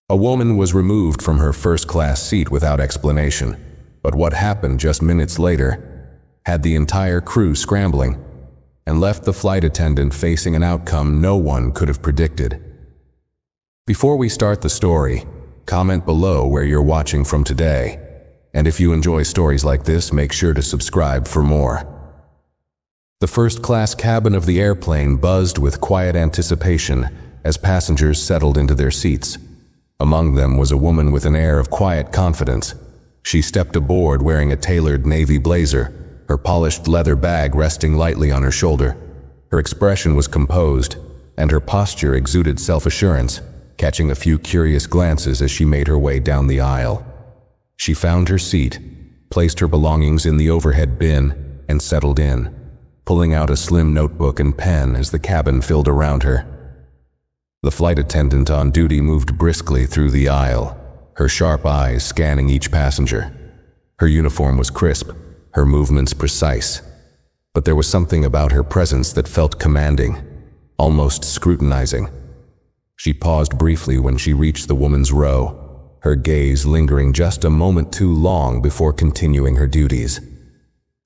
A woman was removed from her first-class seat without explanation, but what happened just minutes later had the entire crew scrambling and left the flight attendant facing an outcome no one could have predicted. Before we start the story, comment below where you're watching from today, and if you enjoy stories like this, make sure to subscribe for more. The first-class cabin of the airplane buzzed with quiet anticipation as passengers settled into their seats. Among them was a woman with an air of quiet confidence. She stepped aboard wearing a tailored navy blazer, her polished leather bag resting lightly on her shoulder. Her expression was composed, and her posture exuded self-assurance, catching a few curious glances as she made her way down the aisle. She found her seat, placed her belongings in the overhead bin, and settled in, pulling out a slim notebook and pen as the cabin filled around her. The flight attendant on duty moved briskly through the aisle, her sharp eyes scanning each passenger. Her uniform was crisp, her movements precise, but there was something about her presence that felt commanding, almost scrutinizing. She paused briefly when she reached the woman's row, her gaze lingering just a moment too long before continuing her duties.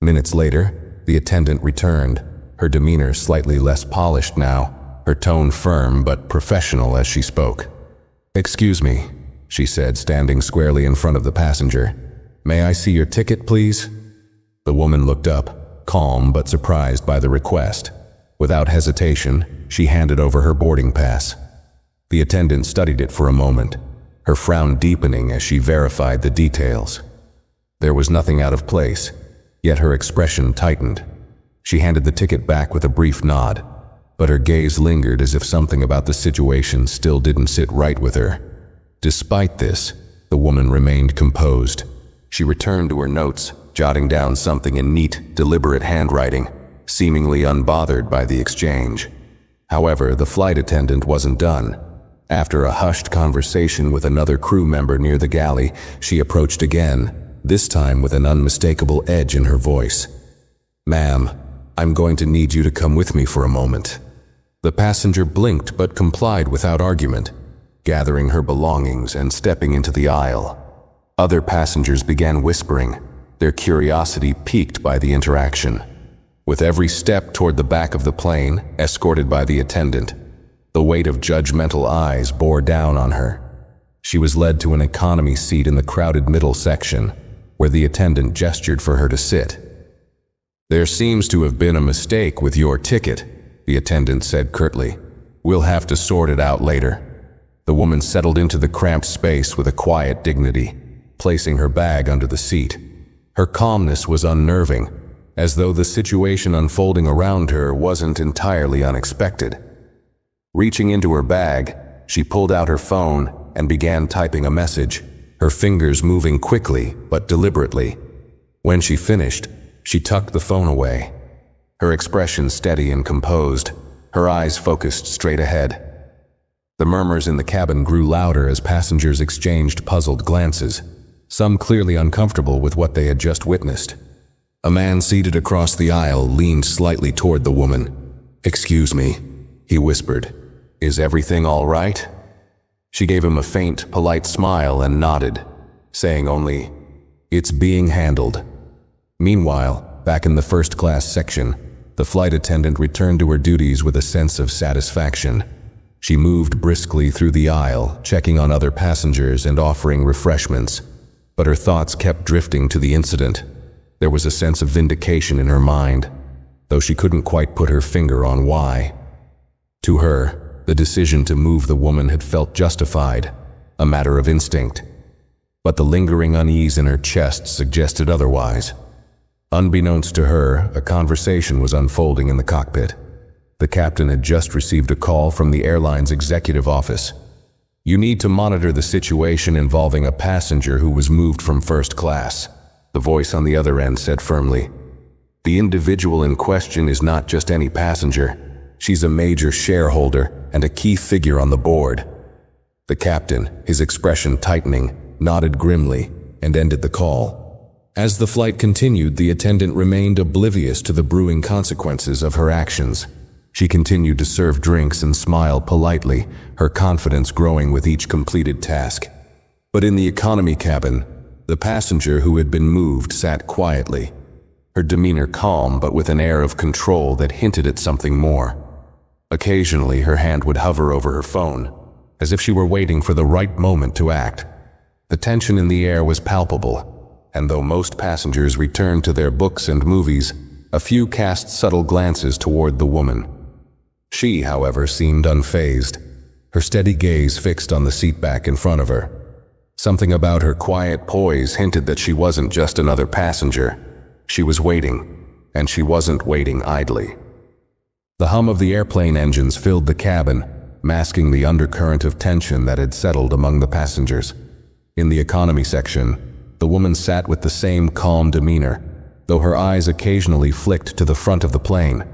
Minutes later, the attendant returned, her demeanor slightly less polished now, her tone firm but professional as she spoke. "Excuse me," she said, standing squarely in front of the passenger. "May I see your ticket, please?" The woman looked up, calm but surprised by the request. Without hesitation, she handed over her boarding pass. The attendant studied it for a moment, her frown deepening as she verified the details. There was nothing out of place, yet her expression tightened. She handed the ticket back with a brief nod, but her gaze lingered as if something about the situation still didn't sit right with her. Despite this, the woman remained composed. She returned to her notes, jotting down something in neat, deliberate handwriting, seemingly unbothered by the exchange. However, the flight attendant wasn't done. After a hushed conversation with another crew member near the galley, she approached again, this time with an unmistakable edge in her voice. "Ma'am, I'm going to need you to come with me for a moment." The passenger blinked but complied without argument, gathering her belongings and stepping into the aisle. Other passengers began whispering, their curiosity piqued by the interaction. With every step toward the back of the plane, escorted by the attendant, the weight of judgmental eyes bore down on her. She was led to an economy seat in the crowded middle section, where the attendant gestured for her to sit. "There seems to have been a mistake with your ticket," the attendant said curtly. "We'll have to sort it out later." The woman settled into the cramped space with a quiet dignity, placing her bag under the seat. Her calmness was unnerving, as though the situation unfolding around her wasn't entirely unexpected. Reaching into her bag, she pulled out her phone and began typing a message, her fingers moving quickly but deliberately. When she finished, she tucked the phone away, her expression steady and composed, her eyes focused straight ahead. The murmurs in the cabin grew louder as passengers exchanged puzzled glances, some clearly uncomfortable with what they had just witnessed. A man seated across the aisle leaned slightly toward the woman. "Excuse me," he whispered. "Is everything all right?" She gave him a faint, polite smile and nodded, saying only, "It's being handled." Meanwhile, back in the first-class section, the flight attendant returned to her duties with a sense of satisfaction. She moved briskly through the aisle, checking on other passengers and offering refreshments, but her thoughts kept drifting to the incident. There was a sense of vindication in her mind, though she couldn't quite put her finger on why. To her, the decision to move the woman had felt justified, a matter of instinct. But the lingering unease in her chest suggested otherwise. Unbeknownst to her, a conversation was unfolding in the cockpit. The captain had just received a call from the airline's executive office. "You need to monitor the situation involving a passenger who was moved from first class," the voice on the other end said firmly. "The individual in question is not just any passenger. She's a major shareholder and a key figure on the board." The captain, his expression tightening, nodded grimly and ended the call. As the flight continued, the attendant remained oblivious to the brewing consequences of her actions. She continued to serve drinks and smile politely, her confidence growing with each completed task. But in the economy cabin, the passenger who had been moved sat quietly, her demeanor calm but with an air of control that hinted at something more. Occasionally, her hand would hover over her phone, as if she were waiting for the right moment to act. The tension in the air was palpable, and though most passengers returned to their books and movies, a few cast subtle glances toward the woman. She, however, seemed unfazed, her steady gaze fixed on the seat back in front of her. Something about her quiet poise hinted that she wasn't just another passenger. She was waiting, and she wasn't waiting idly. The hum of the airplane engines filled the cabin, masking the undercurrent of tension that had settled among the passengers. In the economy section, the woman sat with the same calm demeanor, though her eyes occasionally flicked to the front of the plane.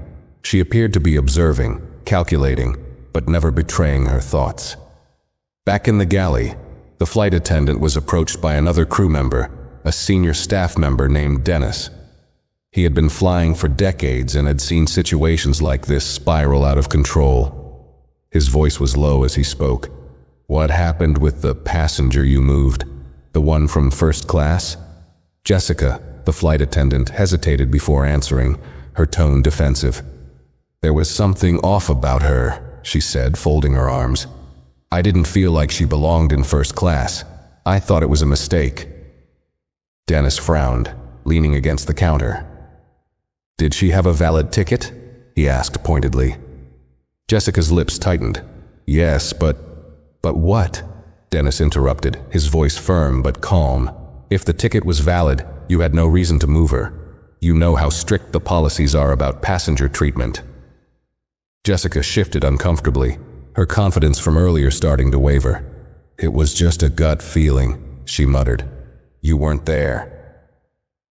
She appeared to be observing, calculating, but never betraying her thoughts. Back in the galley, the flight attendant was approached by another crew member, a senior staff member named Dennis. He had been flying for decades and had seen situations like this spiral out of control. His voice was low as he spoke. "What happened with the passenger you moved? The one from first class?" Jessica, the flight attendant, hesitated before answering, her tone defensive. "There was something off about her," she said, folding her arms. "I didn't feel like she belonged in first class. I thought it was a mistake." Dennis frowned, leaning against the counter. "Did she have a valid ticket?" he asked pointedly. Jessica's lips tightened. "Yes, but what?" Dennis interrupted, his voice firm but calm. "If the ticket was valid, you had no reason to move her. You know how strict the policies are about passenger treatment." Jessica shifted uncomfortably, her confidence from earlier starting to waver. "It was just a gut feeling," she muttered. "You weren't there."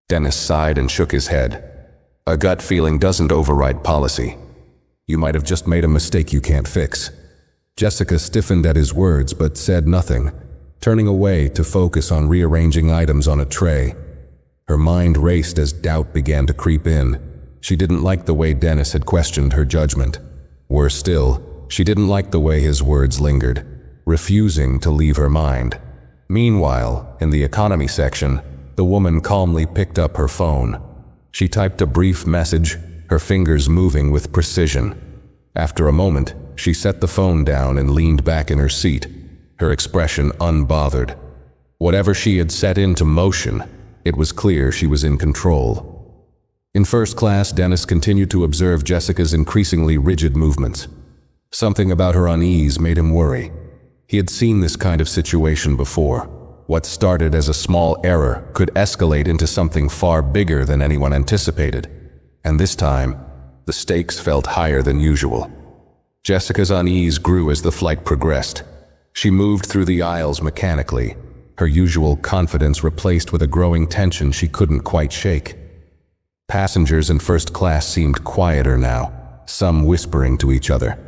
Dennis sighed and shook his head. "A gut feeling doesn't override policy. You might have just made a mistake you can't fix." Jessica stiffened at his words but said nothing, turning away to focus on rearranging items on a tray. Her mind raced as doubt began to creep in. She didn't like the way Dennis had questioned her judgment. Worse still, she didn't like the way his words lingered, refusing to leave her mind. Meanwhile, in the economy section, the woman calmly picked up her phone. She typed a brief message, her fingers moving with precision. After a moment, she set the phone down and leaned back in her seat, her expression unbothered. Whatever she had set into motion, it was clear she was in control. In first class, Dennis continued to observe Jessica's increasingly rigid movements. Something about her unease made him worry. He had seen this kind of situation before. What started as a small error could escalate into something far bigger than anyone anticipated. And this time, the stakes felt higher than usual. Jessica's unease grew as the flight progressed. She moved through the aisles mechanically, her usual confidence replaced with a growing tension she couldn't quite shake. Passengers in first class seemed quieter now, some whispering to each other,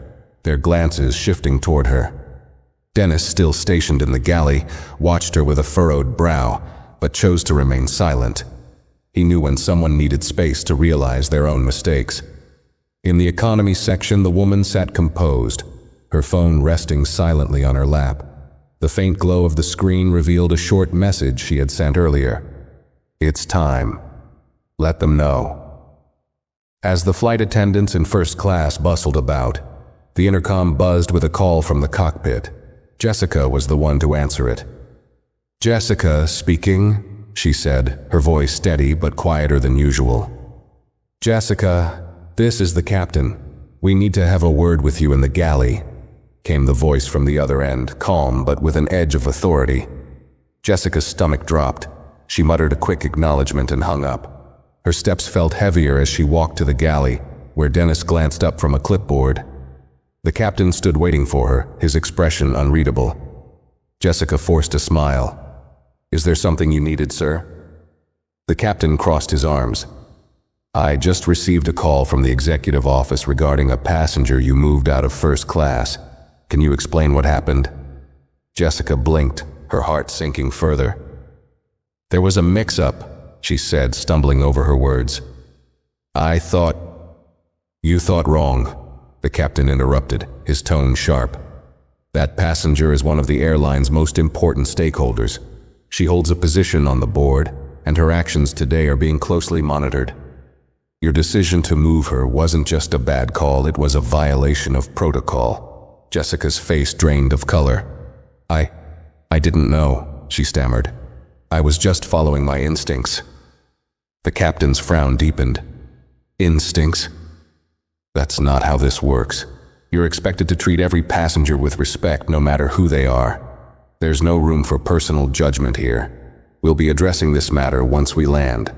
their glances shifting toward her. Dennis, still stationed in the galley, watched her with a furrowed brow, but chose to remain silent. He knew when someone needed space to realize their own mistakes. In the economy section, the woman sat composed, her phone resting silently on her lap. The faint glow of the screen revealed a short message she had sent earlier. "It's time. Let them know." As the flight attendants in first class bustled about, the intercom buzzed with a call from the cockpit. Jessica was the one to answer it. "Jessica speaking," she said, her voice steady but quieter than usual. "Jessica, this is the captain. We need to have a word with you in the galley," came the voice from the other end, calm but with an edge of authority. Jessica's stomach dropped. She muttered a quick acknowledgement and hung up. Her steps felt heavier as she walked to the galley, where Dennis glanced up from a clipboard. The captain stood waiting for her, his expression unreadable. Jessica forced a smile. "Is there something you needed, sir?" The captain crossed his arms. "I just received a call from the executive office regarding a passenger you moved out of first class. Can you explain what happened?" Jessica blinked, her heart sinking further. "There was a mix-up," she said, stumbling over her words. "You thought wrong. the captain interrupted, his tone sharp. "That passenger is one of the airline's most important stakeholders. She holds a position on the board, and her actions today are being closely monitored. Your decision to move her wasn't just a bad call, it was a violation of protocol." Jessica's face drained of color. I didn't know," she stammered. "I was just following my instincts." The captain's frown deepened. "Instincts? That's not how this works. You're expected to treat every passenger with respect, no matter who they are. There's no room for personal judgment here. We'll be addressing this matter once we land."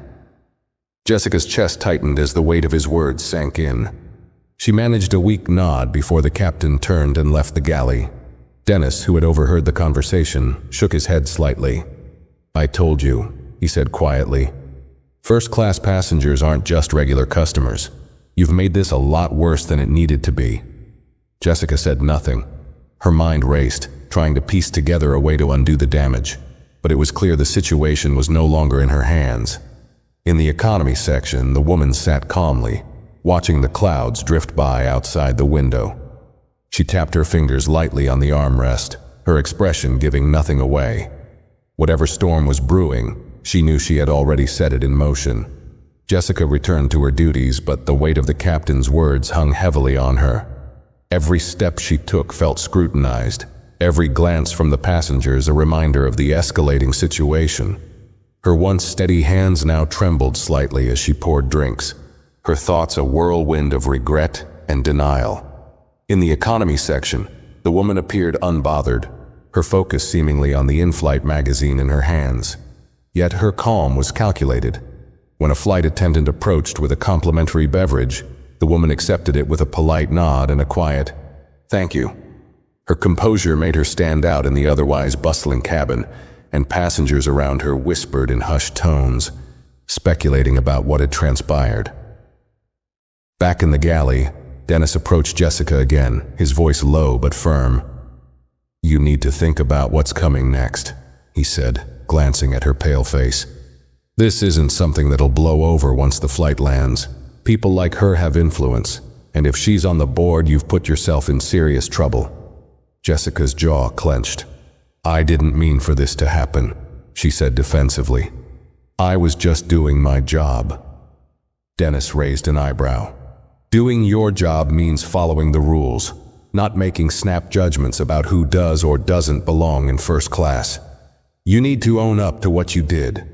Jessica's chest tightened as the weight of his words sank in. She managed a weak nod before the captain turned and left the galley. Dennis, who had overheard the conversation, shook his head slightly. "I told you," he said quietly. "First-class passengers aren't just regular customers. You've made this a lot worse than it needed to be." Jessica said nothing. Her mind raced, trying to piece together a way to undo the damage. But it was clear the situation was no longer in her hands. In the economy section, the woman sat calmly, watching the clouds drift by outside the window. She tapped her fingers lightly on the armrest, her expression giving nothing away. Whatever storm was brewing, she knew she had already set it in motion. Jessica returned to her duties, but the weight of the captain's words hung heavily on her. Every step she took felt scrutinized, every glance from the passengers a reminder of the escalating situation. Her once steady hands now trembled slightly as she poured drinks, her thoughts a whirlwind of regret and denial. In the economy section, the woman appeared unbothered, her focus seemingly on the in-flight magazine in her hands. Yet her calm was calculated. When a flight attendant approached with a complimentary beverage, the woman accepted it with a polite nod and a quiet, "Thank you." Her composure made her stand out in the otherwise bustling cabin, and passengers around her whispered in hushed tones, speculating about what had transpired. Back in the galley, Dennis approached Jessica again, his voice low but firm. "You need to think about what's coming next," he said, glancing at her pale face. "This isn't something that'll blow over once the flight lands. People like her have influence, and if she's on the board, you've put yourself in serious trouble." Jessica's jaw clenched. "I didn't mean for this to happen," she said defensively. "I was just doing my job." Dennis raised an eyebrow. "Doing your job means following the rules, not making snap judgments about who does or doesn't belong in first class. You need to own up to what you did."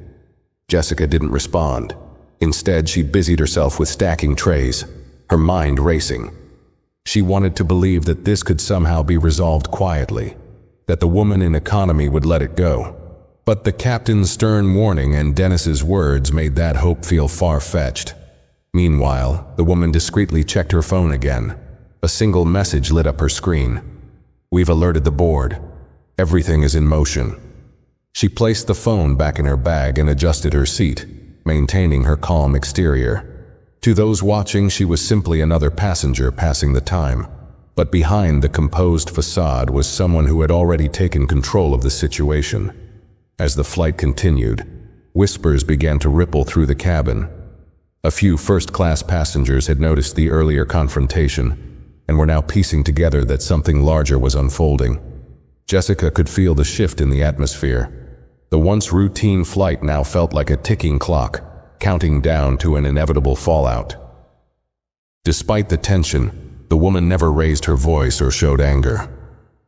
Jessica didn't respond. Instead, she busied herself with stacking trays, her mind racing. She wanted to believe that this could somehow be resolved quietly, that the woman in economy would let it go. But the captain's stern warning and Dennis's words made that hope feel far-fetched. Meanwhile, the woman discreetly checked her phone again. A single message lit up her screen. "We've alerted the board. Everything is in motion." She placed the phone back in her bag and adjusted her seat, maintaining her calm exterior. To those watching, she was simply another passenger passing the time. But behind the composed facade was someone who had already taken control of the situation. As the flight continued, whispers began to ripple through the cabin. A few first-class passengers had noticed the earlier confrontation and were now piecing together that something larger was unfolding. Jessica could feel the shift in the atmosphere. The once routine flight now felt like a ticking clock, counting down to an inevitable fallout. Despite the tension, the woman never raised her voice or showed anger.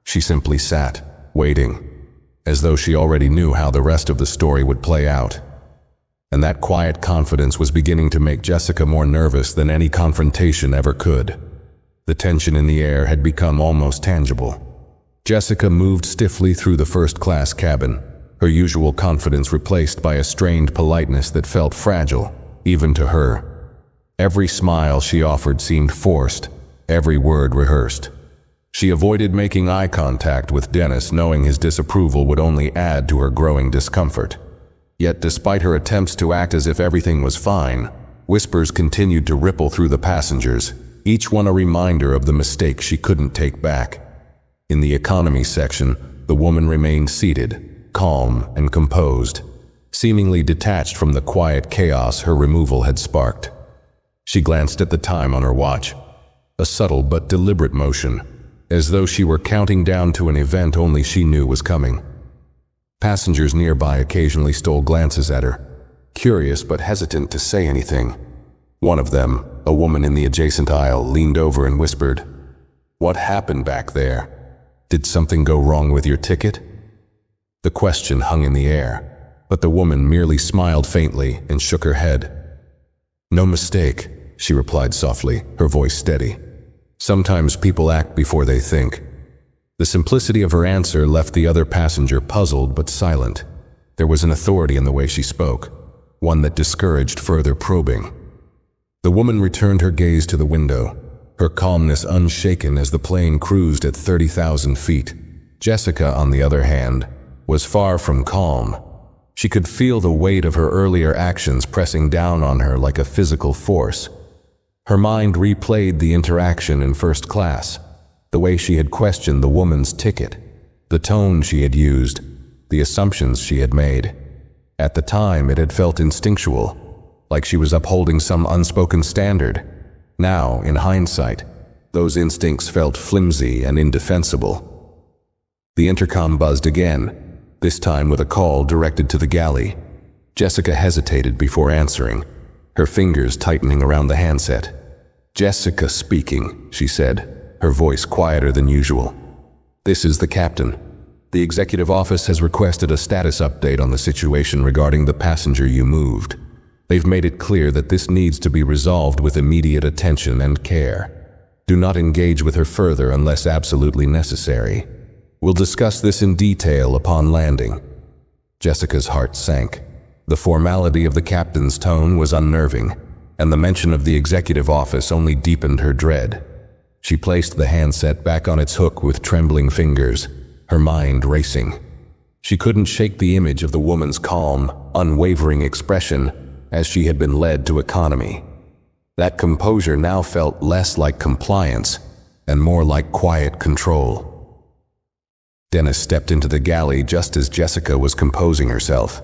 She simply sat, waiting, as though she already knew how the rest of the story would play out. And that quiet confidence was beginning to make Jessica more nervous than any confrontation ever could. The tension in the air had become almost tangible. Jessica moved stiffly through the first-class cabin, her usual confidence replaced by a strained politeness that felt fragile, even to her. Every smile she offered seemed forced, every word rehearsed. She avoided making eye contact with Dennis, knowing his disapproval would only add to her growing discomfort. Yet despite her attempts to act as if everything was fine, whispers continued to ripple through the passengers, each one a reminder of the mistake she couldn't take back. In the economy section, the woman remained seated, calm and composed, seemingly detached from the quiet chaos her removal had sparked. She glanced at the time on her watch. a subtle but deliberate motion, as though she were counting down to an event only she knew was coming. Passengers nearby occasionally stole glances at her, curious but hesitant to say anything. One of them, a woman in the adjacent aisle, leaned over and whispered, "What happened back there? Did something go wrong with your ticket?" The question hung in the air, but the woman merely smiled faintly and shook her head. "No mistake," she replied softly, her voice steady. "Sometimes people act before they think." The simplicity of her answer left the other passenger puzzled but silent. There was an authority in the way she spoke, one that discouraged further probing. The woman returned her gaze to the window, her calmness unshaken as the plane cruised at 30,000 feet. Jessica, on the other hand, was far from calm. She could feel the weight of her earlier actions pressing down on her like a physical force. Her mind replayed the interaction in first class, the way she had questioned the woman's ticket, the tone she had used, the assumptions she had made. At the time, it had felt instinctual, like she was upholding some unspoken standard. Now, in hindsight, those instincts felt flimsy and indefensible. The intercom buzzed again, this time with a call directed to the galley. Jessica hesitated before answering, her fingers tightening around the handset. "Jessica speaking," she said, her voice quieter than usual. "This is the captain. The executive office has requested a status update on the situation regarding the passenger you moved. They've made it clear that this needs to be resolved with immediate attention and care. Do not engage with her further unless absolutely necessary. We'll discuss this in detail upon landing." Jessica's heart sank. The formality of the captain's tone was unnerving, and the mention of the executive office only deepened her dread. She placed the handset back on its hook with trembling fingers, her mind racing. She couldn't shake the image of the woman's calm, unwavering expression as she had been led to economy. That composure now felt less like compliance and more like quiet control. Dennis stepped into the galley just as Jessica was composing herself.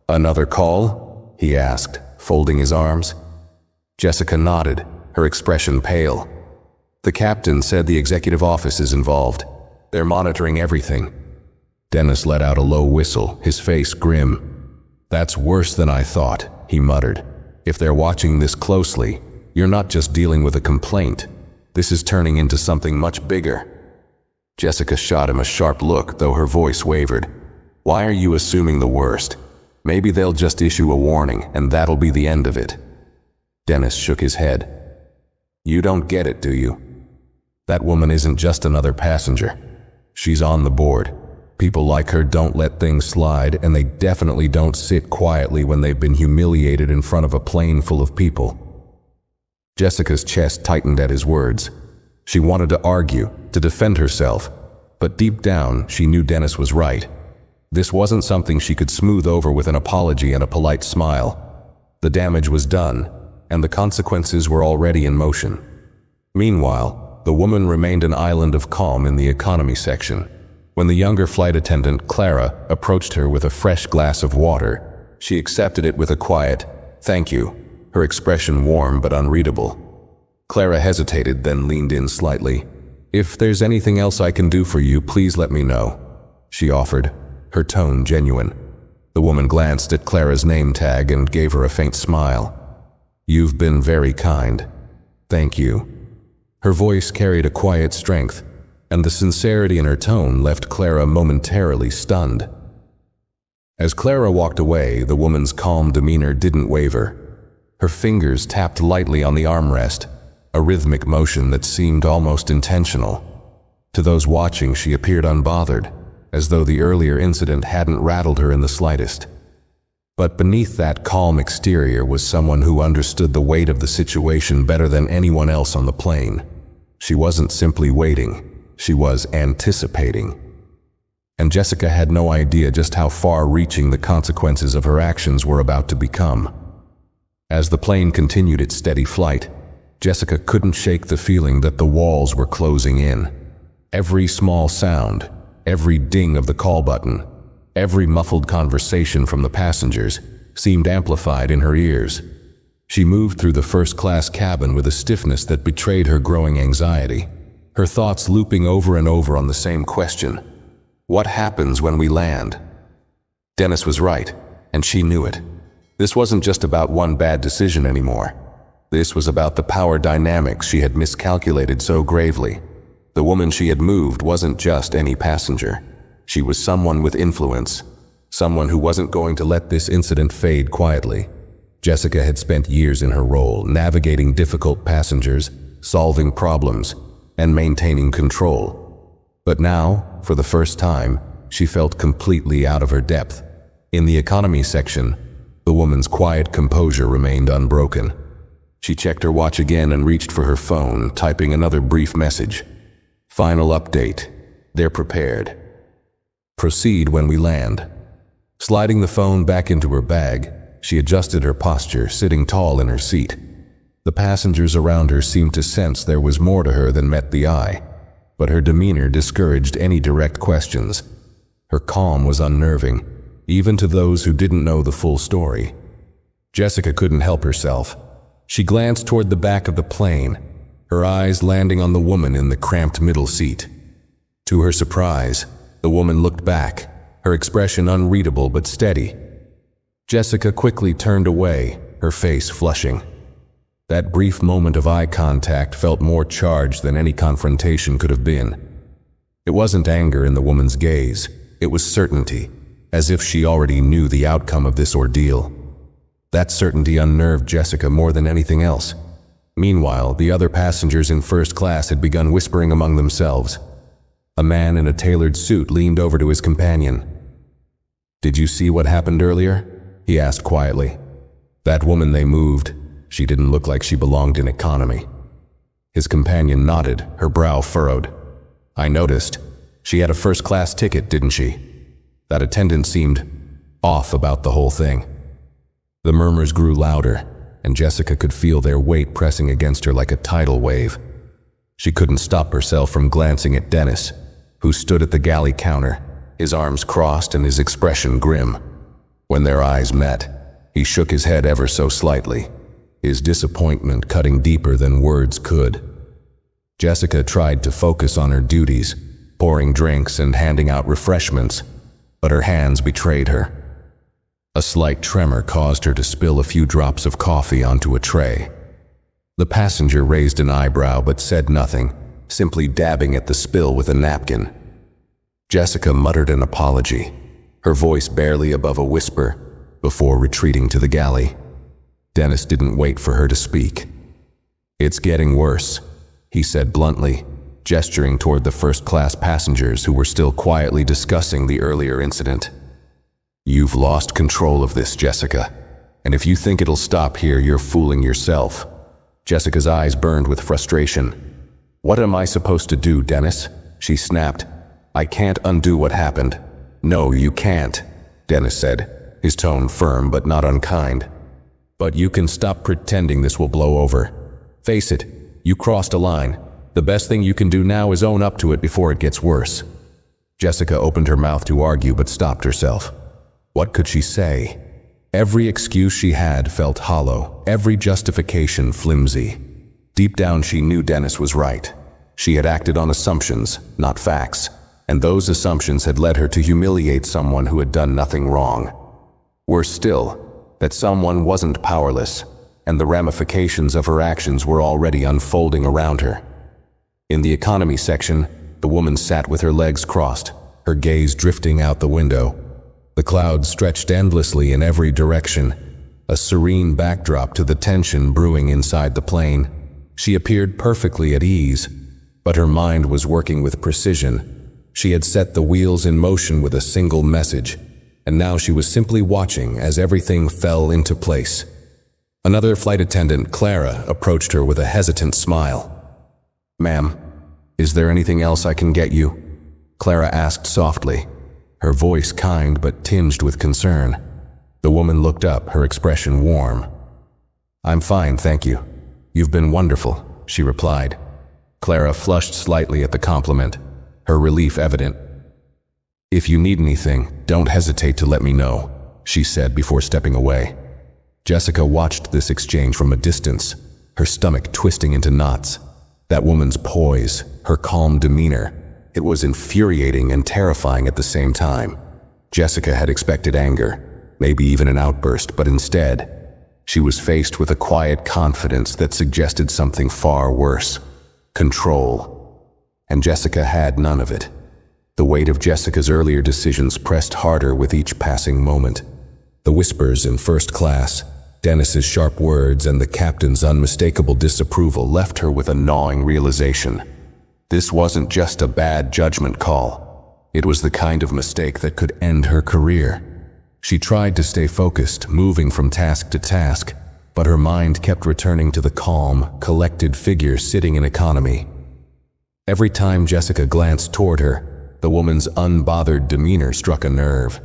"Another call?" he asked, folding his arms. Jessica nodded, her expression pale. "The captain said the executive office is involved. They're monitoring everything." Dennis let out a low whistle, his face grim. "That's worse than I thought," he muttered. "If they're watching this closely, you're not just dealing with a complaint. This is turning into something much bigger." Jessica shot him a sharp look, though her voice wavered. "Why are you assuming the worst? Maybe they'll just issue a warning, and that'll be the end of it." Dennis shook his head. "You don't get it, do you? That woman isn't just another passenger. She's on the board. People like her don't let things slide, and they definitely don't sit quietly when they've been humiliated in front of a plane full of people." Jessica's chest tightened at his words. She wanted to argue, to defend herself, but deep down she knew Dennis was right. This wasn't something she could smooth over with an apology and a polite smile. The damage was done, and the consequences were already in motion. Meanwhile, the woman remained an island of calm in the economy section. When the younger flight attendant, Clara, approached her with a fresh glass of water, she accepted it with a quiet, "Thank you," her expression warm but unreadable. Clara hesitated, then leaned in slightly. "If there's anything else I can do for you, please let me know," she offered, her tone genuine. The woman glanced at Clara's name tag and gave her a faint smile. "You've been very kind. Thank you." Her voice carried a quiet strength, and the sincerity in her tone left Clara momentarily stunned. As Clara walked away, the woman's calm demeanor didn't waver. Her fingers tapped lightly on the armrest, a rhythmic motion that seemed almost intentional. To those watching, she appeared unbothered, as though the earlier incident hadn't rattled her in the slightest. But beneath that calm exterior was someone who understood the weight of the situation better than anyone else on the plane. She wasn't simply waiting, she was anticipating. And Jessica had no idea just how far-reaching the consequences of her actions were about to become. As the plane continued its steady flight, Jessica couldn't shake the feeling that the walls were closing in. Every small sound, every ding of the call button, every muffled conversation from the passengers seemed amplified in her ears. She moved through the first-class cabin with a stiffness that betrayed her growing anxiety, her thoughts looping over and over on the same question. What happens when we land? Dennis was right, and she knew it. This wasn't just about one bad decision anymore. This was about the power dynamics she had miscalculated so gravely. The woman she had moved wasn't just any passenger. She was someone with influence, someone who wasn't going to let this incident fade quietly. Jessica had spent years in her role, navigating difficult passengers, solving problems, and maintaining control. But now, for the first time, she felt completely out of her depth. In the economy section, the woman's quiet composure remained unbroken. She checked her watch again and reached for her phone, typing another brief message. Final update. They're prepared. Proceed when we land. Sliding the phone back into her bag, she adjusted her posture, sitting tall in her seat. The passengers around her seemed to sense there was more to her than met the eye, but her demeanor discouraged any direct questions. Her calm was unnerving, even to those who didn't know the full story. Jessica couldn't help herself. She glanced toward the back of the plane, her eyes landing on the woman in the cramped middle seat. To her surprise, the woman looked back, her expression unreadable but steady. Jessica quickly turned away, her face flushing. That brief moment of eye contact felt more charged than any confrontation could have been. It wasn't anger in the woman's gaze, it was certainty, as if she already knew the outcome of this ordeal. That certainty unnerved Jessica more than anything else. Meanwhile, the other passengers in first class had begun whispering among themselves. A man in a tailored suit leaned over to his companion. "Did you see what happened earlier?" he asked quietly. "That woman they moved, she didn't look like she belonged in economy." His companion nodded, her brow furrowed. "I noticed. She had a first-class ticket, didn't she? That attendant seemed off about the whole thing." The murmurs grew louder, and Jessica could feel their weight pressing against her like a tidal wave. She couldn't stop herself from glancing at Dennis, who stood at the galley counter, his arms crossed and his expression grim. When their eyes met, he shook his head ever so slightly, his disappointment cutting deeper than words could. Jessica tried to focus on her duties, pouring drinks and handing out refreshments, but her hands betrayed her. A slight tremor caused her to spill a few drops of coffee onto a tray. The passenger raised an eyebrow but said nothing, simply dabbing at the spill with a napkin. Jessica muttered an apology, her voice barely above a whisper, before retreating to the galley. Dennis didn't wait for her to speak. "It's getting worse," he said bluntly, gesturing toward the first-class passengers who were still quietly discussing the earlier incident. "You've lost control of this, Jessica, and if you think it'll stop here, you're fooling yourself." Jessica's eyes burned with frustration. "What am I supposed to do, Dennis?" she snapped. "I can't undo what happened." "No, you can't," Dennis said, his tone firm but not unkind. "But you can stop pretending this will blow over. Face it, you crossed a line. The best thing you can do now is own up to it before it gets worse." Jessica opened her mouth to argue but stopped herself. What could she say? Every excuse she had felt hollow, every justification flimsy. Deep down she knew Dennis was right. She had acted on assumptions, not facts, and those assumptions had led her to humiliate someone who had done nothing wrong. Worse still, that someone wasn't powerless, and the ramifications of her actions were already unfolding around her. In the economy section, the woman sat with her legs crossed, her gaze drifting out the window. The clouds stretched endlessly in every direction, a serene backdrop to the tension brewing inside the plane. She appeared perfectly at ease, but her mind was working with precision. She had set the wheels in motion with a single message, and now she was simply watching as everything fell into place. Another flight attendant, Clara, approached her with a hesitant smile. "Ma'am, is there anything else I can get you?" Clara asked softly, her voice kind but tinged with concern. The woman looked up, her expression warm. "I'm fine, thank you. You've been wonderful," she replied. Clara flushed slightly at the compliment, her relief evident. "If you need anything, don't hesitate to let me know," she said before stepping away. Jessica watched this exchange from a distance, her stomach twisting into knots. That woman's poise, her calm demeanor, it was infuriating and terrifying at the same time. Jessica had expected anger, maybe even an outburst, but instead, she was faced with a quiet confidence that suggested something far worse: control. And Jessica had none of it. The weight of Jessica's earlier decisions pressed harder with each passing moment. The whispers in first class, Dennis's sharp words, and the captain's unmistakable disapproval left her with a gnawing realization. This wasn't just a bad judgment call. It was the kind of mistake that could end her career. She tried to stay focused, moving from task to task, but her mind kept returning to the calm, collected figure sitting in economy. Every time Jessica glanced toward her, the woman's unbothered demeanor struck a nerve.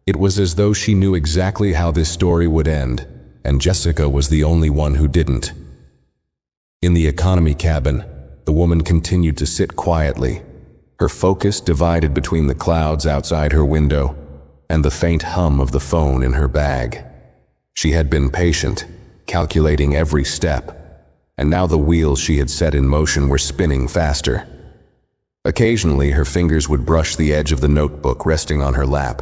It was as though she knew exactly how this story would end, and Jessica was the only one who didn't. In the economy cabin, the woman continued to sit quietly, her focus divided between the clouds outside her window and the faint hum of the phone in her bag. She had been patient, calculating every step, and now the wheels she had set in motion were spinning faster. Occasionally, her fingers would brush the edge of the notebook resting on her lap.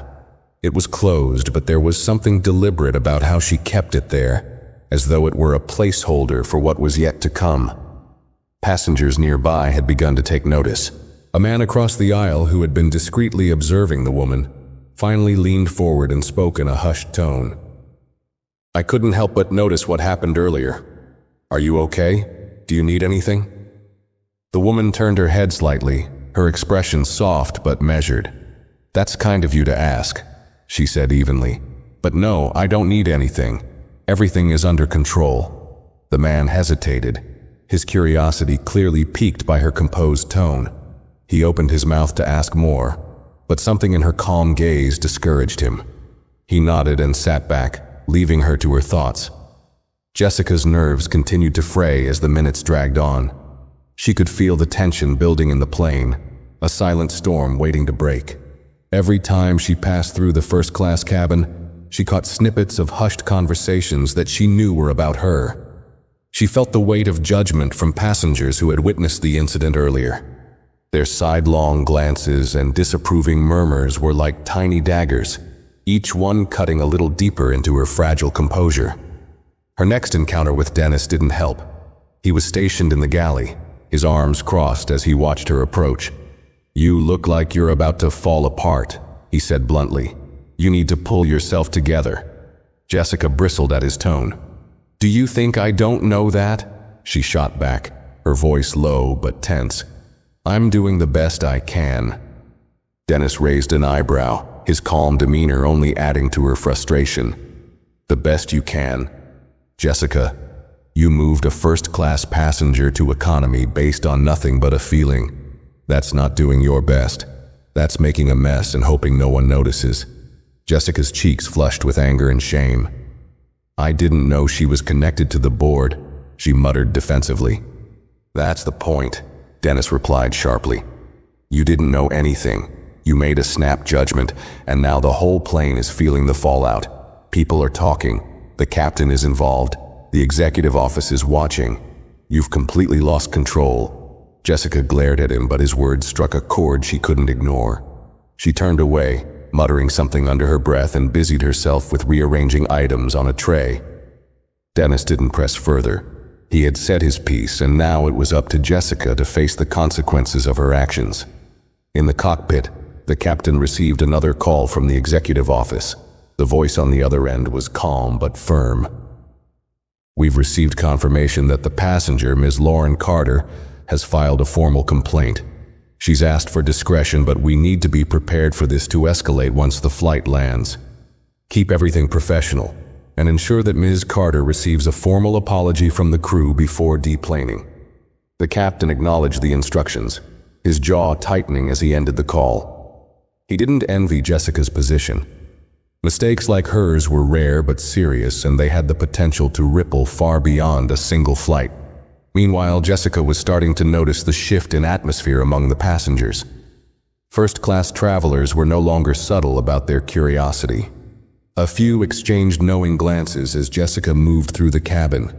It was closed, but there was something deliberate about how she kept it there, as though it were a placeholder for what was yet to come. Passengers nearby had begun to take notice. A man across the aisle, who had been discreetly observing the woman, finally leaned forward and spoke in a hushed tone. "I couldn't help but notice what happened earlier. Are you okay? Do you need anything?" The woman turned her head slightly, her expression soft but measured. "That's kind of you to ask," she said evenly. "But no, I don't need anything. Everything is under control." The man hesitated, his curiosity clearly piqued by her composed tone. He opened his mouth to ask more, but something in her calm gaze discouraged him. He nodded and sat back, leaving her to her thoughts. Jessica's nerves continued to fray as the minutes dragged on. She could feel the tension building in the plane, a silent storm waiting to break. Every time she passed through the first-class cabin, she caught snippets of hushed conversations that she knew were about her. She felt the weight of judgment from passengers who had witnessed the incident earlier. Their sidelong glances and disapproving murmurs were like tiny daggers, each one cutting a little deeper into her fragile composure. Her next encounter with Dennis didn't help. He was stationed in the galley, his arms crossed as he watched her approach. "You look like you're about to fall apart," he said bluntly. "You need to pull yourself together." Jessica bristled at his tone. "Do you think I don't know that?" she shot back, her voice low but tense. "I'm doing the best I can." Dennis raised an eyebrow, his calm demeanor only adding to her frustration. "The best you can? Jessica, you moved a first-class passenger to economy based on nothing but a feeling. That's not doing your best. That's making a mess and hoping no one notices." Jessica's cheeks flushed with anger and shame. "I didn't know she was connected to the board," she muttered defensively. "That's the point," Dennis replied sharply. "You didn't know anything. You made a snap judgment, and now the whole plane is feeling the fallout. People are talking. The captain is involved. The executive office is watching. You've completely lost control." Jessica glared at him, but his words struck a chord she couldn't ignore. She turned away, muttering something under her breath, and busied herself with rearranging items on a tray. Dennis didn't press further. He had said his piece, and now it was up to Jessica to face the consequences of her actions. In the cockpit, the captain received another call from the executive office. The voice on the other end was calm but firm. "We've received confirmation that the passenger, Ms. Lauren Carter, has filed a formal complaint. She's asked for discretion, but we need to be prepared for this to escalate once the flight lands. Keep everything professional, and ensure that Ms. Carter receives a formal apology from the crew before deplaning." The captain acknowledged the instructions, his jaw tightening as he ended the call. He didn't envy Jessica's position. Mistakes like hers were rare but serious, and they had the potential to ripple far beyond a single flight. Meanwhile, Jessica was starting to notice the shift in atmosphere among the passengers. First-class travelers were no longer subtle about their curiosity. A few exchanged knowing glances as Jessica moved through the cabin,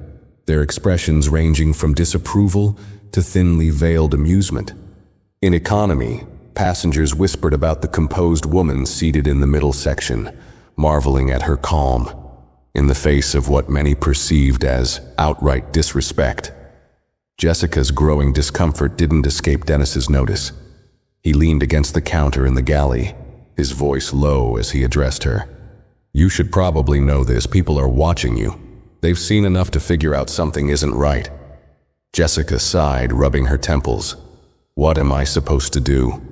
their expressions ranging from disapproval to thinly veiled amusement. In economy, passengers whispered about the composed woman seated in the middle section, marveling at her calm, in the face of what many perceived as outright disrespect. Jessica's growing discomfort didn't escape Dennis's notice. He leaned against the counter in the galley, his voice low as he addressed her. "You should probably know this. People are watching you. They've seen enough to figure out something isn't right." Jessica sighed, rubbing her temples. "What am I supposed to do?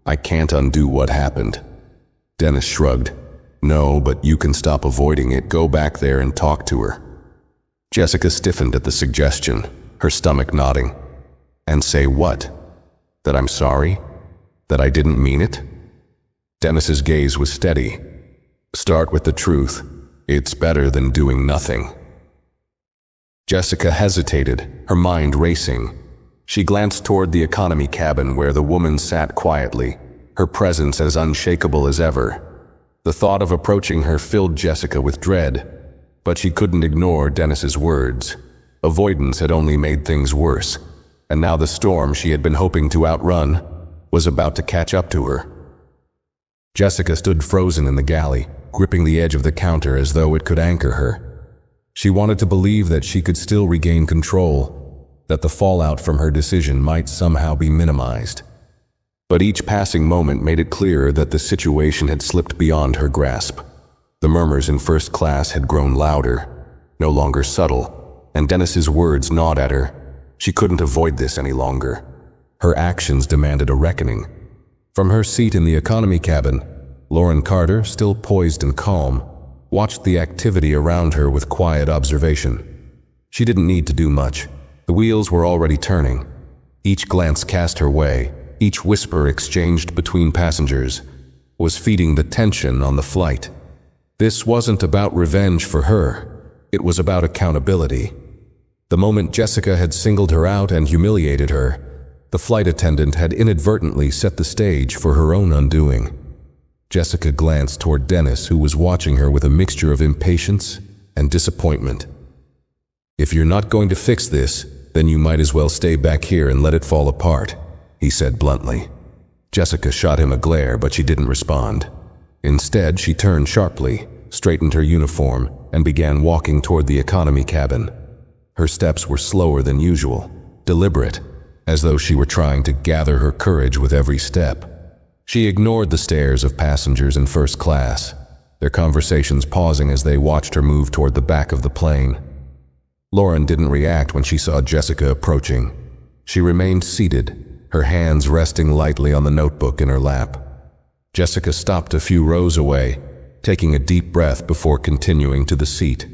I can't undo what happened." Dennis shrugged. "No, but you can stop avoiding it. Go back there and talk to her." Jessica stiffened at the suggestion, her stomach nodding. "And say what? That I'm sorry? That I didn't mean it?" Dennis's gaze was steady. "Start with the truth. It's better than doing nothing." Jessica hesitated, her mind racing. She glanced toward the economy cabin where the woman sat quietly, her presence as unshakable as ever. The thought of approaching her filled Jessica with dread, but she couldn't ignore Dennis's words. Avoidance had only made things worse, and now the storm she had been hoping to outrun was about to catch up to her. Jessica stood frozen in the galley, gripping the edge of the counter as though it could anchor her. She wanted to believe that she could still regain control, that the fallout from her decision might somehow be minimized. But each passing moment made it clearer that the situation had slipped beyond her grasp. The murmurs in first class had grown louder, no longer subtle, and Dennis's words gnawed at her. She couldn't avoid this any longer. Her actions demanded a reckoning. From her seat in the economy cabin, Lauren Carter, still poised and calm, watched the activity around her with quiet observation. She didn't need to do much. The wheels were already turning. Each glance cast her way, each whisper exchanged between passengers, was feeding the tension on the flight. This wasn't about revenge for her. It was about accountability. The moment Jessica had singled her out and humiliated her, the flight attendant had inadvertently set the stage for her own undoing. Jessica glanced toward Dennis, who was watching her with a mixture of impatience and disappointment. "If you're not going to fix this, then you might as well stay back here and let it fall apart," he said bluntly. Jessica shot him a glare, but she didn't respond. Instead, she turned sharply, straightened her uniform, and began walking toward the economy cabin. Her steps were slower than usual, deliberate, as though she were trying to gather her courage with every step. She ignored the stares of passengers in first class, their conversations pausing as they watched her move toward the back of the plane. Lauren didn't react when she saw Jessica approaching. She remained seated, her hands resting lightly on the notebook in her lap. Jessica stopped a few rows away, taking a deep breath before continuing to the seat.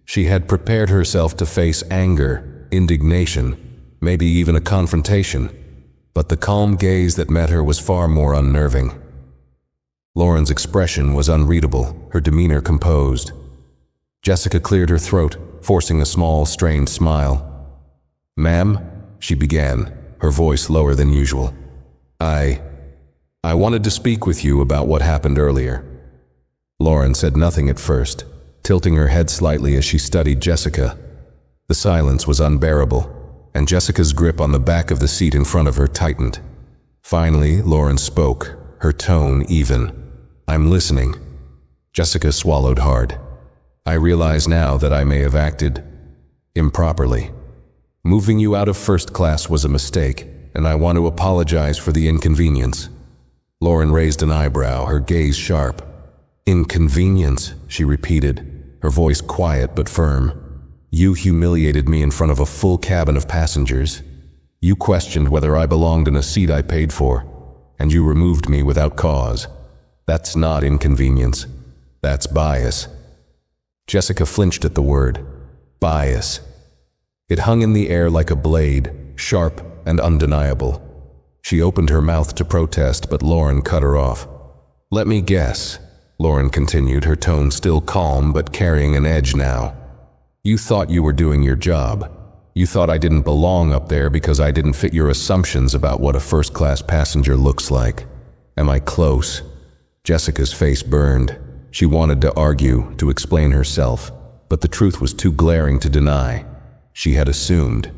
She had prepared herself to face anger, indignation, maybe even a confrontation, but the calm gaze that met her was far more unnerving. Lauren's expression was unreadable, her demeanor composed. Jessica cleared her throat, forcing a small, strained smile. "Ma'am," she began, her voice lower than usual. I wanted to speak with you about what happened earlier." Lauren said nothing at first, tilting her head slightly as she studied Jessica. The silence was unbearable, and Jessica's grip on the back of the seat in front of her tightened. Finally, Lauren spoke, her tone even. "I'm listening." Jessica swallowed hard. "I realize now that I may have acted improperly. Moving you out of first class was a mistake, and I want to apologize for the inconvenience." Lauren raised an eyebrow, her gaze sharp. "Inconvenience," she repeated, her voice quiet but firm. "You humiliated me in front of a full cabin of passengers. You questioned whether I belonged in a seat I paid for, and you removed me without cause. That's not inconvenience. That's bias." Jessica flinched at the word. Bias. It hung in the air like a blade, sharp and undeniable. She opened her mouth to protest, but Lauren cut her off. "Let me guess," Lauren continued, her tone still calm but carrying an edge now. "You thought you were doing your job. You thought I didn't belong up there because I didn't fit your assumptions about what a first-class passenger looks like. Am I close?" Jessica's face burned. She wanted to argue, to explain herself, but the truth was too glaring to deny. She had assumed,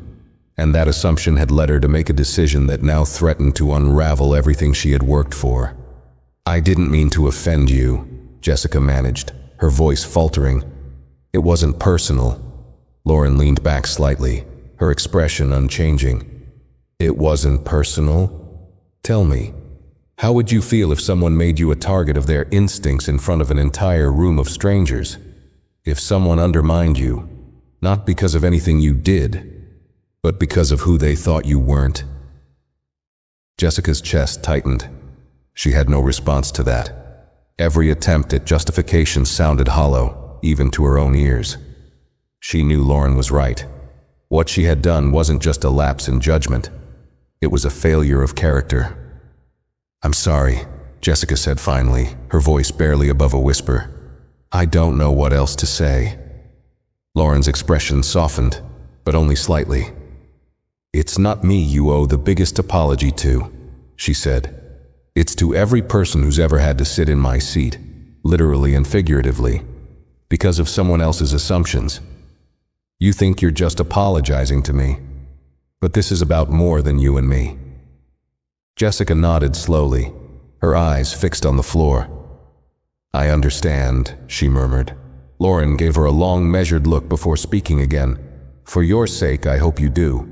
and that assumption had led her to make a decision that now threatened to unravel everything she had worked for. "I didn't mean to offend you," Jessica managed, her voice faltering. "It wasn't personal." Lauren leaned back slightly, her expression unchanging. "It wasn't personal? Tell me, how would you feel if someone made you a target of their instincts in front of an entire room of strangers? If someone undermined you, not because of anything you did, but because of who they thought you weren't?" Jessica's chest tightened. She had no response to that. Every attempt at justification sounded hollow, even to her own ears. She knew Lauren was right. What she had done wasn't just a lapse in judgment. It was a failure of character. "I'm sorry," Jessica said finally, her voice barely above a whisper. "I don't know what else to say." Lauren's expression softened, but only slightly. "It's not me you owe the biggest apology to," she said. "It's to every person who's ever had to sit in my seat, literally and figuratively, because of someone else's assumptions. You think you're just apologizing to me, but this is about more than you and me." Jessica nodded slowly, her eyes fixed on the floor. "I understand," she murmured. Lauren gave her a long, measured look before speaking again. "For your sake, I hope you do.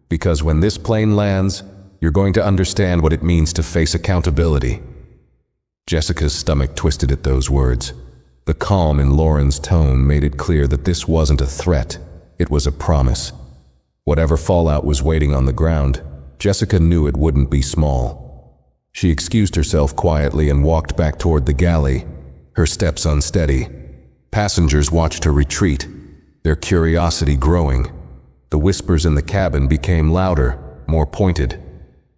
Because when this plane lands, you're going to understand what it means to face accountability." Jessica's stomach twisted at those words. The calm in Lauren's tone made it clear that this wasn't a threat, it was a promise. Whatever fallout was waiting on the ground, Jessica knew it wouldn't be small. She excused herself quietly and walked back toward the galley, her steps unsteady. Passengers watched her retreat, their curiosity growing. The whispers in the cabin became louder, more pointed.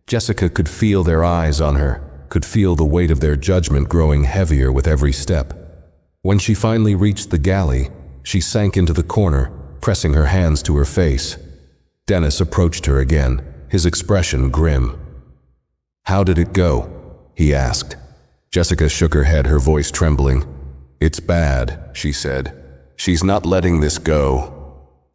Jessica could feel their eyes on her, could feel the weight of their judgment growing heavier with every step. When she finally reached the galley, she sank into the corner, pressing her hands to her face. Dennis approached her again, his expression grim. "How did it go?" he asked. Jessica shook her head, her voice trembling. "It's bad," she said. "She's not letting this go."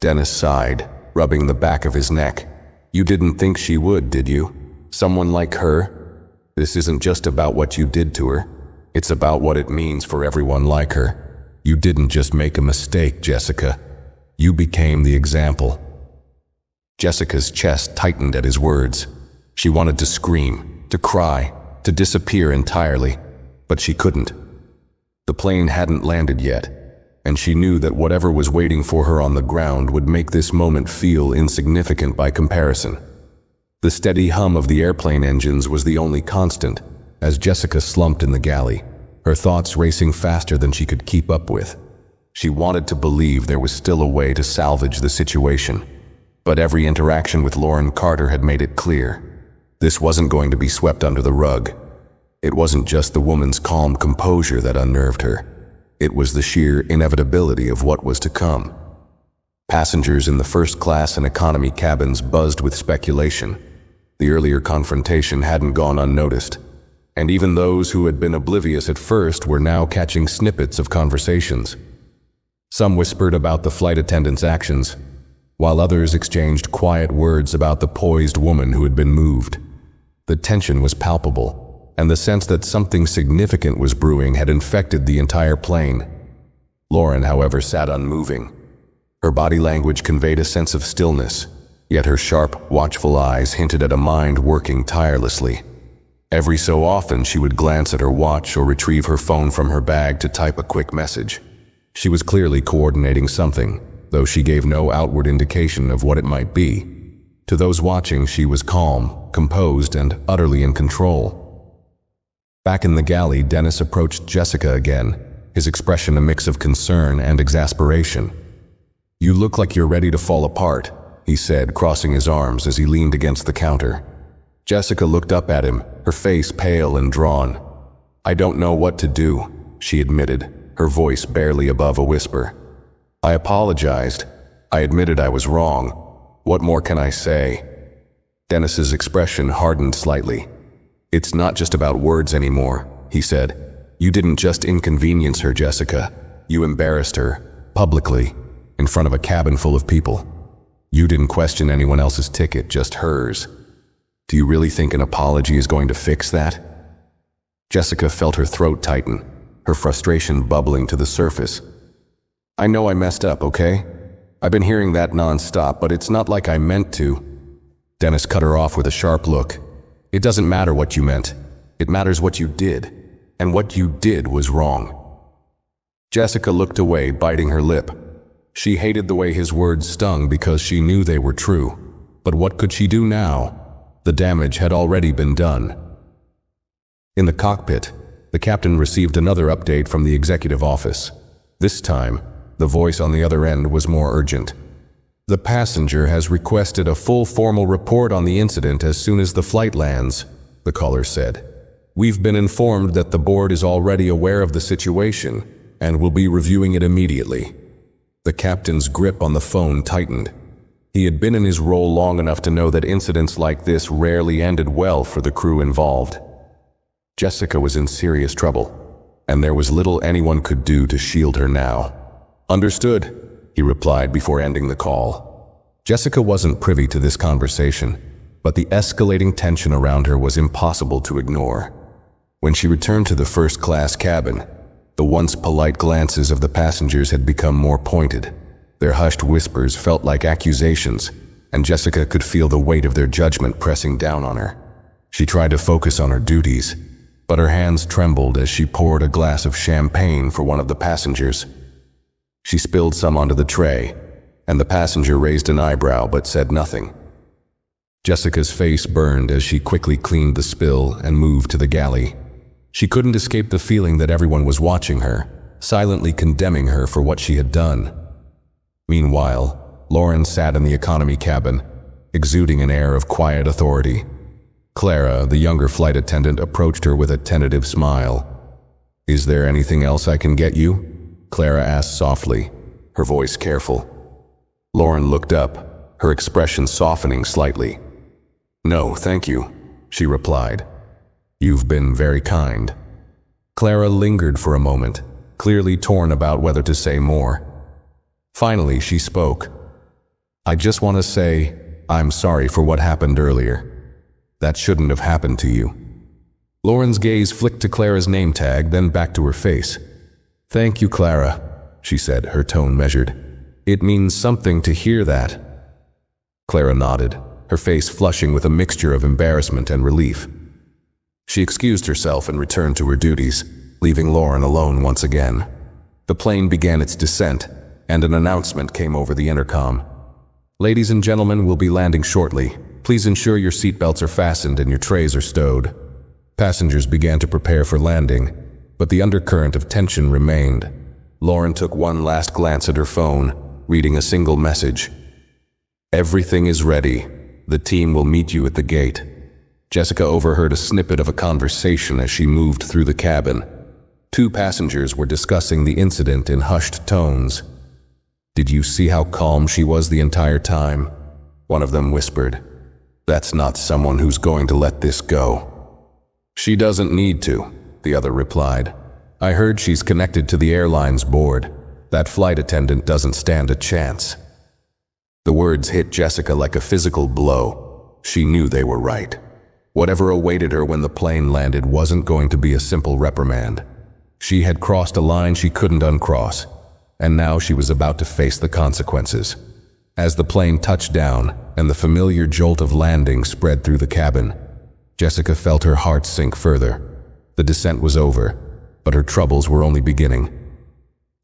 Dennis sighed, rubbing the back of his neck. "You didn't think she would, did you? Someone like her? This isn't just about what you did to her. It's about what it means for everyone like her. You didn't just make a mistake, Jessica. You became the example." Jessica's chest tightened at his words. She wanted to scream, to cry, to disappear entirely, but she couldn't. The plane hadn't landed yet, and she knew that whatever was waiting for her on the ground would make this moment feel insignificant by comparison. The steady hum of the airplane engines was the only constant, as Jessica slumped in the galley, her thoughts racing faster than she could keep up with. She wanted to believe there was still a way to salvage the situation, but every interaction with Lauren Carter had made it clear. This wasn't going to be swept under the rug. It wasn't just the woman's calm composure that unnerved her. It was the sheer inevitability of what was to come. Passengers in the first class and economy cabins buzzed with speculation. The earlier confrontation hadn't gone unnoticed, and even those who had been oblivious at first were now catching snippets of conversations. Some whispered about the flight attendant's actions, while others exchanged quiet words about the poised woman who had been moved. The tension was palpable, and the sense that something significant was brewing had infected the entire plane. Lauren, however, sat unmoving. Her body language conveyed a sense of stillness, yet her sharp, watchful eyes hinted at a mind working tirelessly. Every so often she would glance at her watch or retrieve her phone from her bag to type a quick message. She was clearly coordinating something, though she gave no outward indication of what it might be. To those watching, she was calm, composed, and utterly in control. Back in the galley, Dennis approached Jessica again, his expression a mix of concern and exasperation. "You look like you're ready to fall apart," he said, crossing his arms as he leaned against the counter. Jessica looked up at him, her face pale and drawn. "I don't know what to do," she admitted, her voice barely above a whisper. "I apologized. I admitted I was wrong. What more can I say?" Dennis's expression hardened slightly. "It's not just about words anymore," he said. You didn't just inconvenience her, Jessica. You embarrassed her, publicly, in front of a cabin full of people. You didn't question anyone else's ticket, just hers. Do you really think an apology is going to fix that? Jessica felt her throat tighten, her frustration bubbling to the surface. I know I messed up, okay? I've been hearing that nonstop, but it's not like I meant to. Dennis cut her off with a sharp look. It doesn't matter what you meant. It matters what you did. And what you did was wrong. Jessica looked away, biting her lip. She hated the way his words stung because she knew they were true. But what could she do now? The damage had already been done. In the cockpit, the captain received another update from the executive office. This time, the voice on the other end was more urgent. The passenger has requested a full formal report on the incident as soon as the flight lands, the caller said. We've been informed that the board is already aware of the situation and will be reviewing it immediately. The captain's grip on the phone tightened. He had been in his role long enough to know that incidents like this rarely ended well for the crew involved. Jessica was in serious trouble, and there was little anyone could do to shield her now. Understood, he replied before ending the call. Jessica wasn't privy to this conversation, but the escalating tension around her was impossible to ignore. When she returned to the first-class cabin, the once polite glances of the passengers had become more pointed. Their hushed whispers felt like accusations, and Jessica could feel the weight of their judgment pressing down on her. She tried to focus on her duties, but her hands trembled as she poured a glass of champagne for one of the passengers. She spilled some onto the tray, and the passenger raised an eyebrow but said nothing. Jessica's face burned as she quickly cleaned the spill and moved to the galley. She couldn't escape the feeling that everyone was watching her, silently condemning her for what she had done. Meanwhile, Lauren sat in the economy cabin, exuding an air of quiet authority. Clara, the younger flight attendant, approached her with a tentative smile. Is there anything else I can get you? Clara asked softly, her voice careful. Lauren looked up, her expression softening slightly. No, thank you, she replied. You've been very kind. Clara lingered for a moment, clearly torn about whether to say more. Finally, she spoke. I just want to say, I'm sorry for what happened earlier. That shouldn't have happened to you. Lauren's gaze flicked to Clara's name tag, then back to her face. Thank you, Clara, she said, her tone measured. It means something to hear that. Clara nodded, her face flushing with a mixture of embarrassment and relief. She excused herself and returned to her duties, leaving Lauren alone once again. The plane began its descent, and an announcement came over the intercom. Ladies and gentlemen, we'll be landing shortly. Please ensure your seatbelts are fastened and your trays are stowed. Passengers began to prepare for landing, but the undercurrent of tension remained. Lauren took one last glance at her phone, reading a single message. Everything is ready. The team will meet you at the gate. Jessica overheard a snippet of a conversation as she moved through the cabin. Two passengers were discussing the incident in hushed tones. Did you see how calm she was the entire time? One of them whispered. That's not someone who's going to let this go. She doesn't need to, the other replied. I heard she's connected to the airline's board. That flight attendant doesn't stand a chance. The words hit Jessica like a physical blow. She knew they were right. Whatever awaited her when the plane landed wasn't going to be a simple reprimand. She had crossed a line she couldn't uncross, and now she was about to face the consequences. As the plane touched down and the familiar jolt of landing spread through the cabin, Jessica felt her heart sink further. The descent was over, but her troubles were only beginning.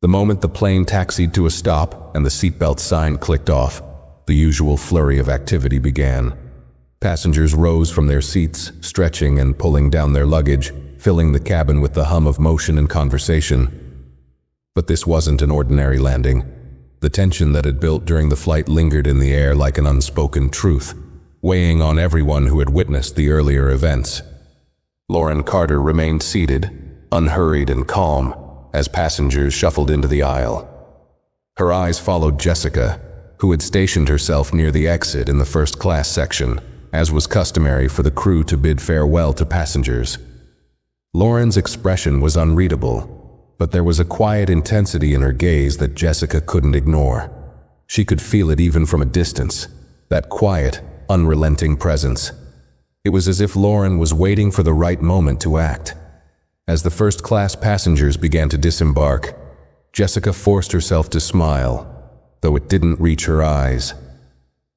The moment the plane taxied to a stop and the seatbelt sign clicked off, the usual flurry of activity began. Passengers rose from their seats, stretching and pulling down their luggage, filling the cabin with the hum of motion and conversation. But this wasn't an ordinary landing. The tension that had built during the flight lingered in the air like an unspoken truth, weighing on everyone who had witnessed the earlier events. Lauren Carter remained seated, unhurried and calm, as passengers shuffled into the aisle. Her eyes followed Jessica, who had stationed herself near the exit in the first-class section, as was customary for the crew to bid farewell to passengers. Lauren's expression was unreadable, but there was a quiet intensity in her gaze that Jessica couldn't ignore. She could feel it even from a distance, that quiet, unrelenting presence. It was as if Lauren was waiting for the right moment to act. As the first-class passengers began to disembark, Jessica forced herself to smile, though it didn't reach her eyes.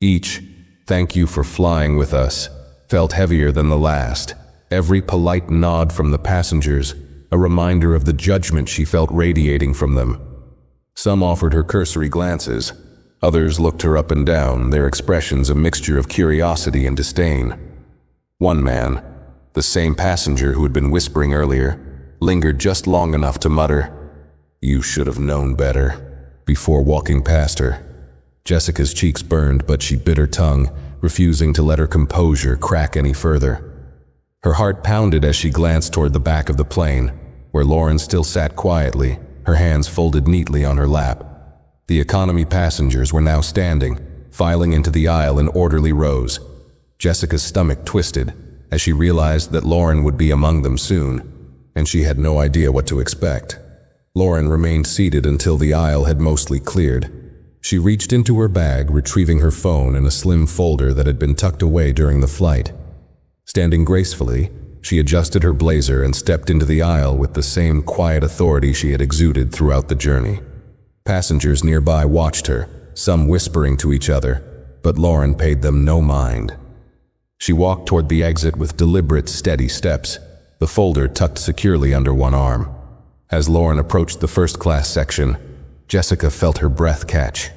Each "thank you for flying with us" felt heavier than the last. Every polite nod from the passengers, a reminder of the judgment she felt radiating from them. Some offered her cursory glances. Others looked her up and down, their expressions a mixture of curiosity and disdain. One man, the same passenger who had been whispering earlier, lingered just long enough to mutter, "You should have known better," before walking past her. Jessica's cheeks burned, but she bit her tongue, refusing to let her composure crack any further. Her heart pounded as she glanced toward the back of the plane, where Lauren still sat quietly, her hands folded neatly on her lap. The economy passengers were now standing, filing into the aisle in orderly rows. Jessica's stomach twisted as she realized that Lauren would be among them soon, and she had no idea what to expect. Lauren remained seated until the aisle had mostly cleared. She reached into her bag, retrieving her phone and a slim folder that had been tucked away during the flight. Standing gracefully, she adjusted her blazer and stepped into the aisle with the same quiet authority she had exuded throughout the journey. Passengers nearby watched her, some whispering to each other, but Lauren paid them no mind. She walked toward the exit with deliberate, steady steps, the folder tucked securely under one arm. As Lauren approached the first-class section, Jessica felt her breath catch.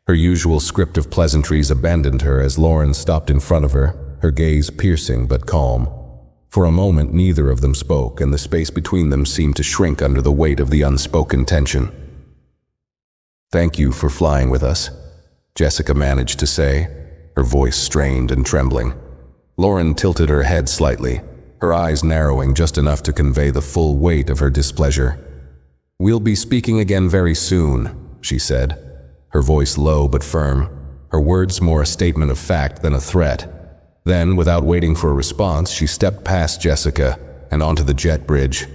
Her usual script of pleasantries abandoned her as Lauren stopped in front of her, her gaze piercing but calm. For a moment, neither of them spoke, and the space between them seemed to shrink under the weight of the unspoken tension. "Thank you for flying with us," Jessica managed to say, her voice strained and trembling. Lauren tilted her head slightly, her eyes narrowing just enough to convey the full weight of her displeasure. "We'll be speaking again very soon," she said, her voice low but firm, her words more a statement of fact than a threat. Then, without waiting for a response, she stepped past Jessica and onto the jet bridge.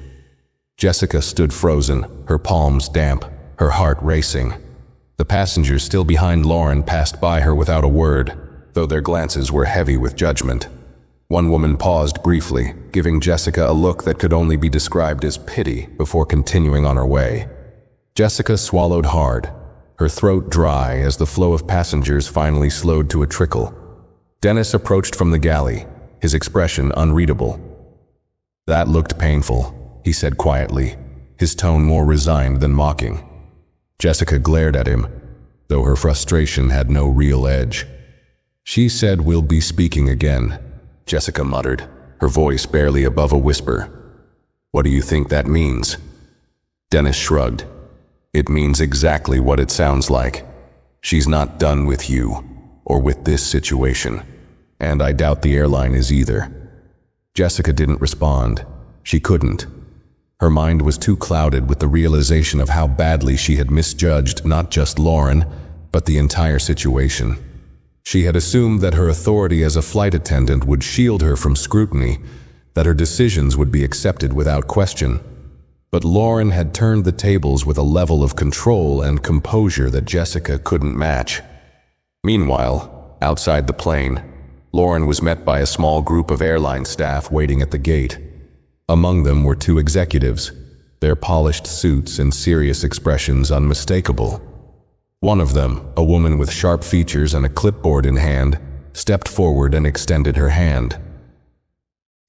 Jessica stood frozen, her palms damp, her heart racing. The passengers still behind Lauren passed by her without a word, though their glances were heavy with judgment. One woman paused briefly, giving Jessica a look that could only be described as pity before continuing on her way. Jessica swallowed hard, her throat dry as the flow of passengers finally slowed to a trickle. Dennis approached from the galley, his expression unreadable. "That looked painful," he said quietly, his tone more resigned than mocking. Jessica glared at him, though her frustration had no real edge. "She said we'll be speaking again," Jessica muttered, her voice barely above a whisper. "What do you think that means?" Dennis shrugged. "It means exactly what it sounds like. She's not done with you, or with this situation. And I doubt the airline is either." Jessica didn't respond. She couldn't. Her mind was too clouded with the realization of how badly she had misjudged not just Lauren, but the entire situation. She had assumed that her authority as a flight attendant would shield her from scrutiny, that her decisions would be accepted without question. But Lauren had turned the tables with a level of control and composure that Jessica couldn't match. Meanwhile, outside the plane, Lauren was met by a small group of airline staff waiting at the gate. Among them were two executives, their polished suits and serious expressions unmistakable. One of them, a woman with sharp features and a clipboard in hand, stepped forward and extended her hand.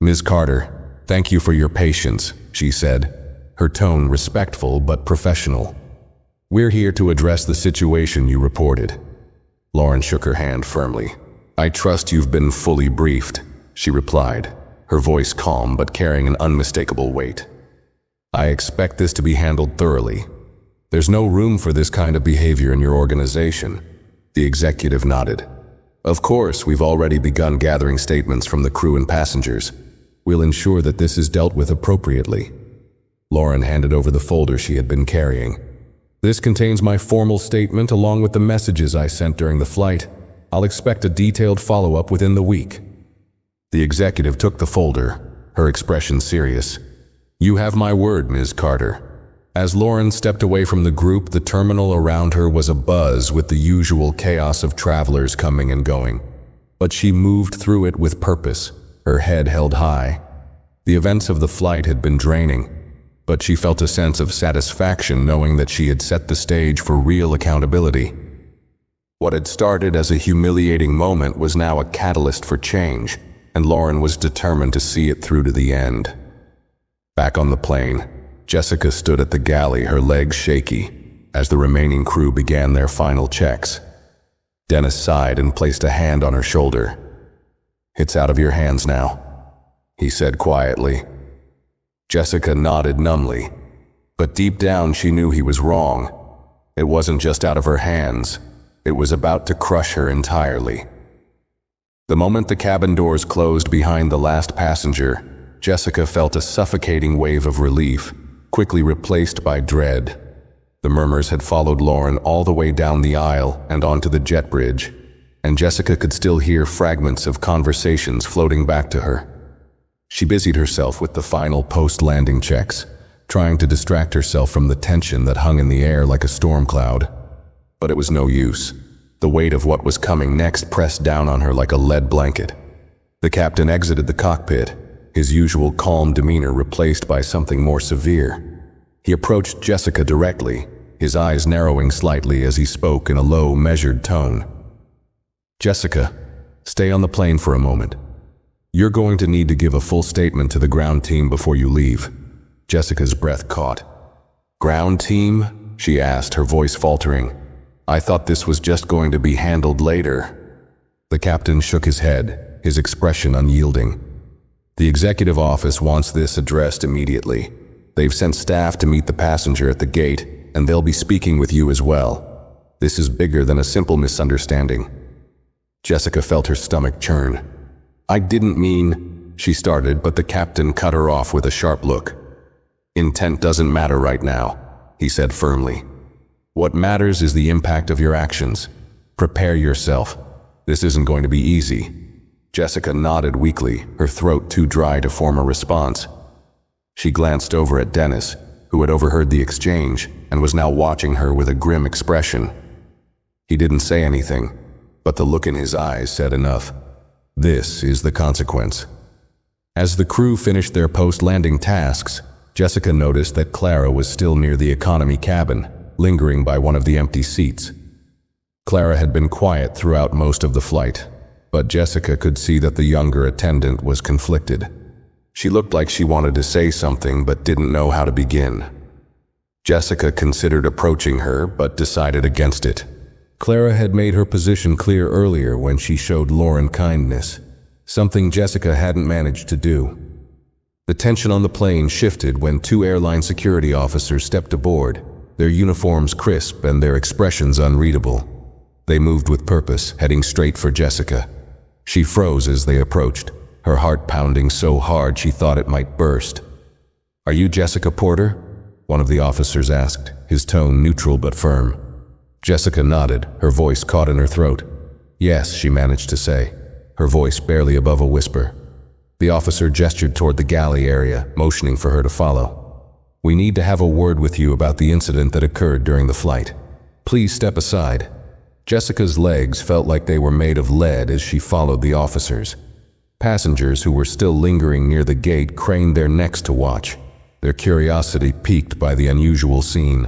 "Ms. Carter, thank you for your patience," she said, her tone respectful but professional. "We're here to address the situation you reported." Lauren shook her hand firmly. "I trust you've been fully briefed," she replied, her voice calm but carrying an unmistakable weight. "I expect this to be handled thoroughly. There's no room for this kind of behavior in your organization." The executive nodded. "Of course, we've already begun gathering statements from the crew and passengers. We'll ensure that this is dealt with appropriately." Lauren handed over the folder she had been carrying. "This contains my formal statement along with the messages I sent during the flight. I'll expect a detailed follow-up within the week." The executive took the folder, her expression serious. You have my word, Ms. Carter. As Lauren stepped away from the group, the terminal around her was abuzz with the usual chaos of travelers coming and going. But she moved through it with purpose, her head held high. The events of the flight had been draining, but she felt a sense of satisfaction knowing that she had set the stage for real accountability. What had started as a humiliating moment was now a catalyst for change, and Lauren was determined to see it through to the end. Back on the plane, Jessica stood at the galley, her legs shaky, as the remaining crew began their final checks. Dennis sighed and placed a hand on her shoulder. "It's out of your hands now," he said quietly. Jessica nodded numbly, but deep down she knew he was wrong. It wasn't just out of her hands, it was about to crush her entirely. The moment the cabin doors closed behind the last passenger, Jessica felt a suffocating wave of relief, quickly replaced by dread. The murmurs had followed Lauren all the way down the aisle and onto the jet bridge, and Jessica could still hear fragments of conversations floating back to her. She busied herself with the final post-landing checks, trying to distract herself from the tension that hung in the air like a storm cloud. But it was no use. The weight of what was coming next pressed down on her like a lead blanket. The captain exited the cockpit, his usual calm demeanor replaced by something more severe. He approached Jessica directly, his eyes narrowing slightly as he spoke in a low, measured tone. "Jessica, stay on the plane for a moment. You're going to need to give a full statement to the ground team before you leave." Jessica's breath caught. "Ground team?" she asked, her voice faltering. "I thought this was just going to be handled later." The captain shook his head, his expression unyielding. "The executive office wants this addressed immediately. They've sent staff to meet the passenger at the gate, and they'll be speaking with you as well. This is bigger than a simple misunderstanding." Jessica felt her stomach churn. "I didn't mean," she started, but the captain cut her off with a sharp look. "Intent doesn't matter right now," he said firmly. "What matters is the impact of your actions. Prepare yourself. This isn't going to be easy." Jessica nodded weakly, her throat too dry to form a response. She glanced over at Dennis, who had overheard the exchange and was now watching her with a grim expression. He didn't say anything, but the look in his eyes said enough. This is the consequence. As the crew finished their post-landing tasks, Jessica noticed that Clara was still near the economy cabin, lingering by one of the empty seats. Clara had been quiet throughout most of the flight, but Jessica could see that the younger attendant was conflicted. She looked like she wanted to say something but didn't know how to begin. Jessica considered approaching her but decided against it. Clara had made her position clear earlier when she showed Lauren kindness, something Jessica hadn't managed to do. The tension on the plane shifted when two airline security officers stepped aboard, their uniforms crisp and their expressions unreadable. They moved with purpose, heading straight for Jessica. She froze as they approached, her heart pounding so hard she thought it might burst. "Are you Jessica Porter?" one of the officers asked, his tone neutral but firm. Jessica nodded, her voice caught in her throat. "Yes," she managed to say, her voice barely above a whisper. The officer gestured toward the galley area, motioning for her to follow. "We need to have a word with you about the incident that occurred during the flight. Please step aside." Jessica's legs felt like they were made of lead as she followed the officers. Passengers who were still lingering near the gate craned their necks to watch, their curiosity piqued by the unusual scene.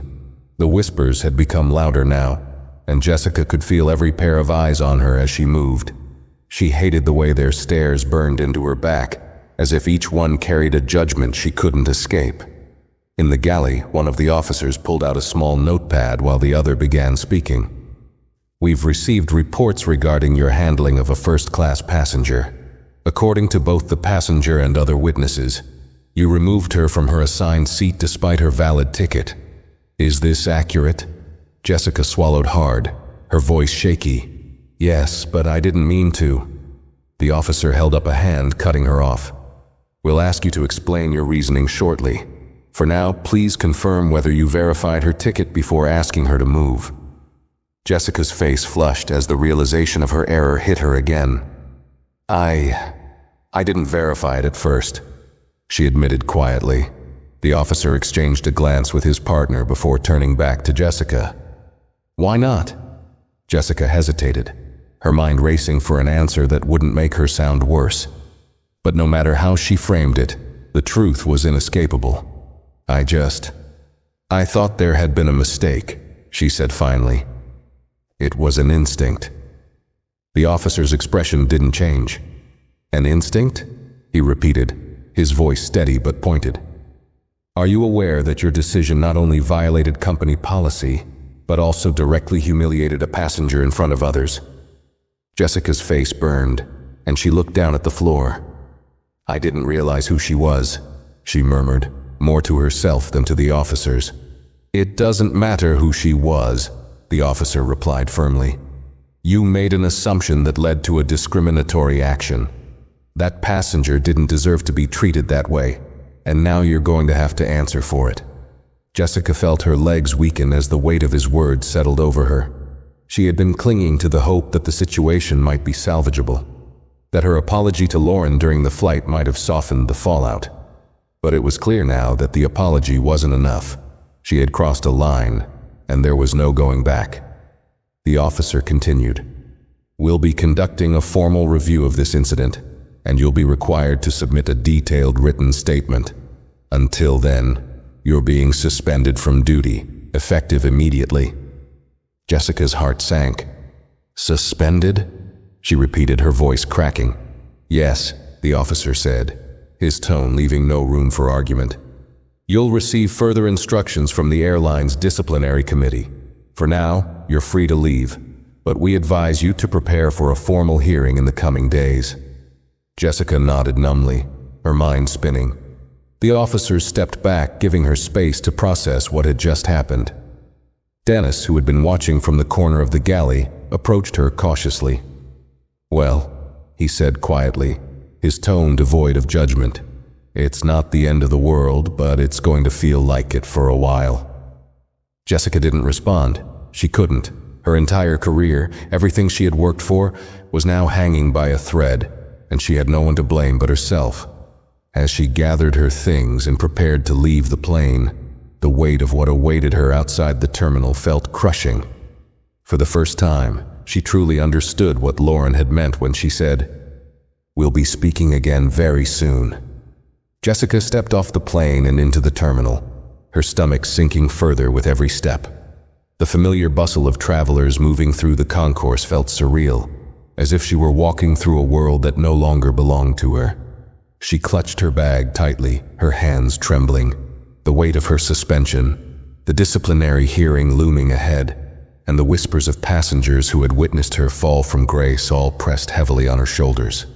The whispers had become louder now, and Jessica could feel every pair of eyes on her as she moved. She hated the way their stares burned into her back, as if each one carried a judgment she couldn't escape. In the galley, one of the officers pulled out a small notepad while the other began speaking. "We've received reports regarding your handling of a first-class passenger. According to both the passenger and other witnesses, you removed her from her assigned seat despite her valid ticket. Is this accurate?" Jessica swallowed hard, her voice shaky. "Yes, but I didn't mean to." The officer held up a hand, cutting her off. "We'll ask you to explain your reasoning shortly. For now, please confirm whether you verified her ticket before asking her to move." Jessica's face flushed as the realization of her error hit her again. I didn't verify it at first," she admitted quietly. The officer exchanged a glance with his partner before turning back to Jessica. "Why not?" Jessica hesitated, her mind racing for an answer that wouldn't make her sound worse. But no matter how she framed it, the truth was inescapable. I thought there had been a mistake," she said finally. "It was an instinct." The officer's expression didn't change. "An instinct?" he repeated, his voice steady but pointed. "Are you aware that your decision not only violated company policy, but also directly humiliated a passenger in front of others?" Jessica's face burned, and she looked down at the floor. "I didn't realize who she was," she murmured, more to herself than to the officers. "It doesn't matter who she was," the officer replied firmly. "You made an assumption that led to a discriminatory action. That passenger didn't deserve to be treated that way, and now you're going to have to answer for it." Jessica felt her legs weaken as the weight of his words settled over her. She had been clinging to the hope that the situation might be salvageable, that her apology to Lauren during the flight might have softened the fallout. But it was clear now that the apology wasn't enough. She had crossed a line, and there was no going back. The officer continued, "We'll be conducting a formal review of this incident, and you'll be required to submit a detailed written statement. Until then, you're being suspended from duty, effective immediately." Jessica's heart sank. "Suspended?" she repeated, her voice cracking. "Yes," the officer said, his tone leaving no room for argument. "You'll receive further instructions from the airline's disciplinary committee. For now, you're free to leave, but we advise you to prepare for a formal hearing in the coming days." Jessica nodded numbly, her mind spinning. The officers stepped back, giving her space to process what had just happened. Dennis, who had been watching from the corner of the galley, approached her cautiously. "Well," he said quietly, his tone devoid of judgment, "it's not the end of the world, but it's going to feel like it for a while." Jessica didn't respond. She couldn't. Her entire career, everything she had worked for, was now hanging by a thread, and she had no one to blame but herself. As she gathered her things and prepared to leave the plane, the weight of what awaited her outside the terminal felt crushing. For the first time, she truly understood what Lauren had meant when she said, "We'll be speaking again very soon." Jessica stepped off the plane and into the terminal, her stomach sinking further with every step. The familiar bustle of travelers moving through the concourse felt surreal, as if she were walking through a world that no longer belonged to her. She clutched her bag tightly, her hands trembling, the weight of her suspension, the disciplinary hearing looming ahead, and the whispers of passengers who had witnessed her fall from grace all pressed heavily on her shoulders.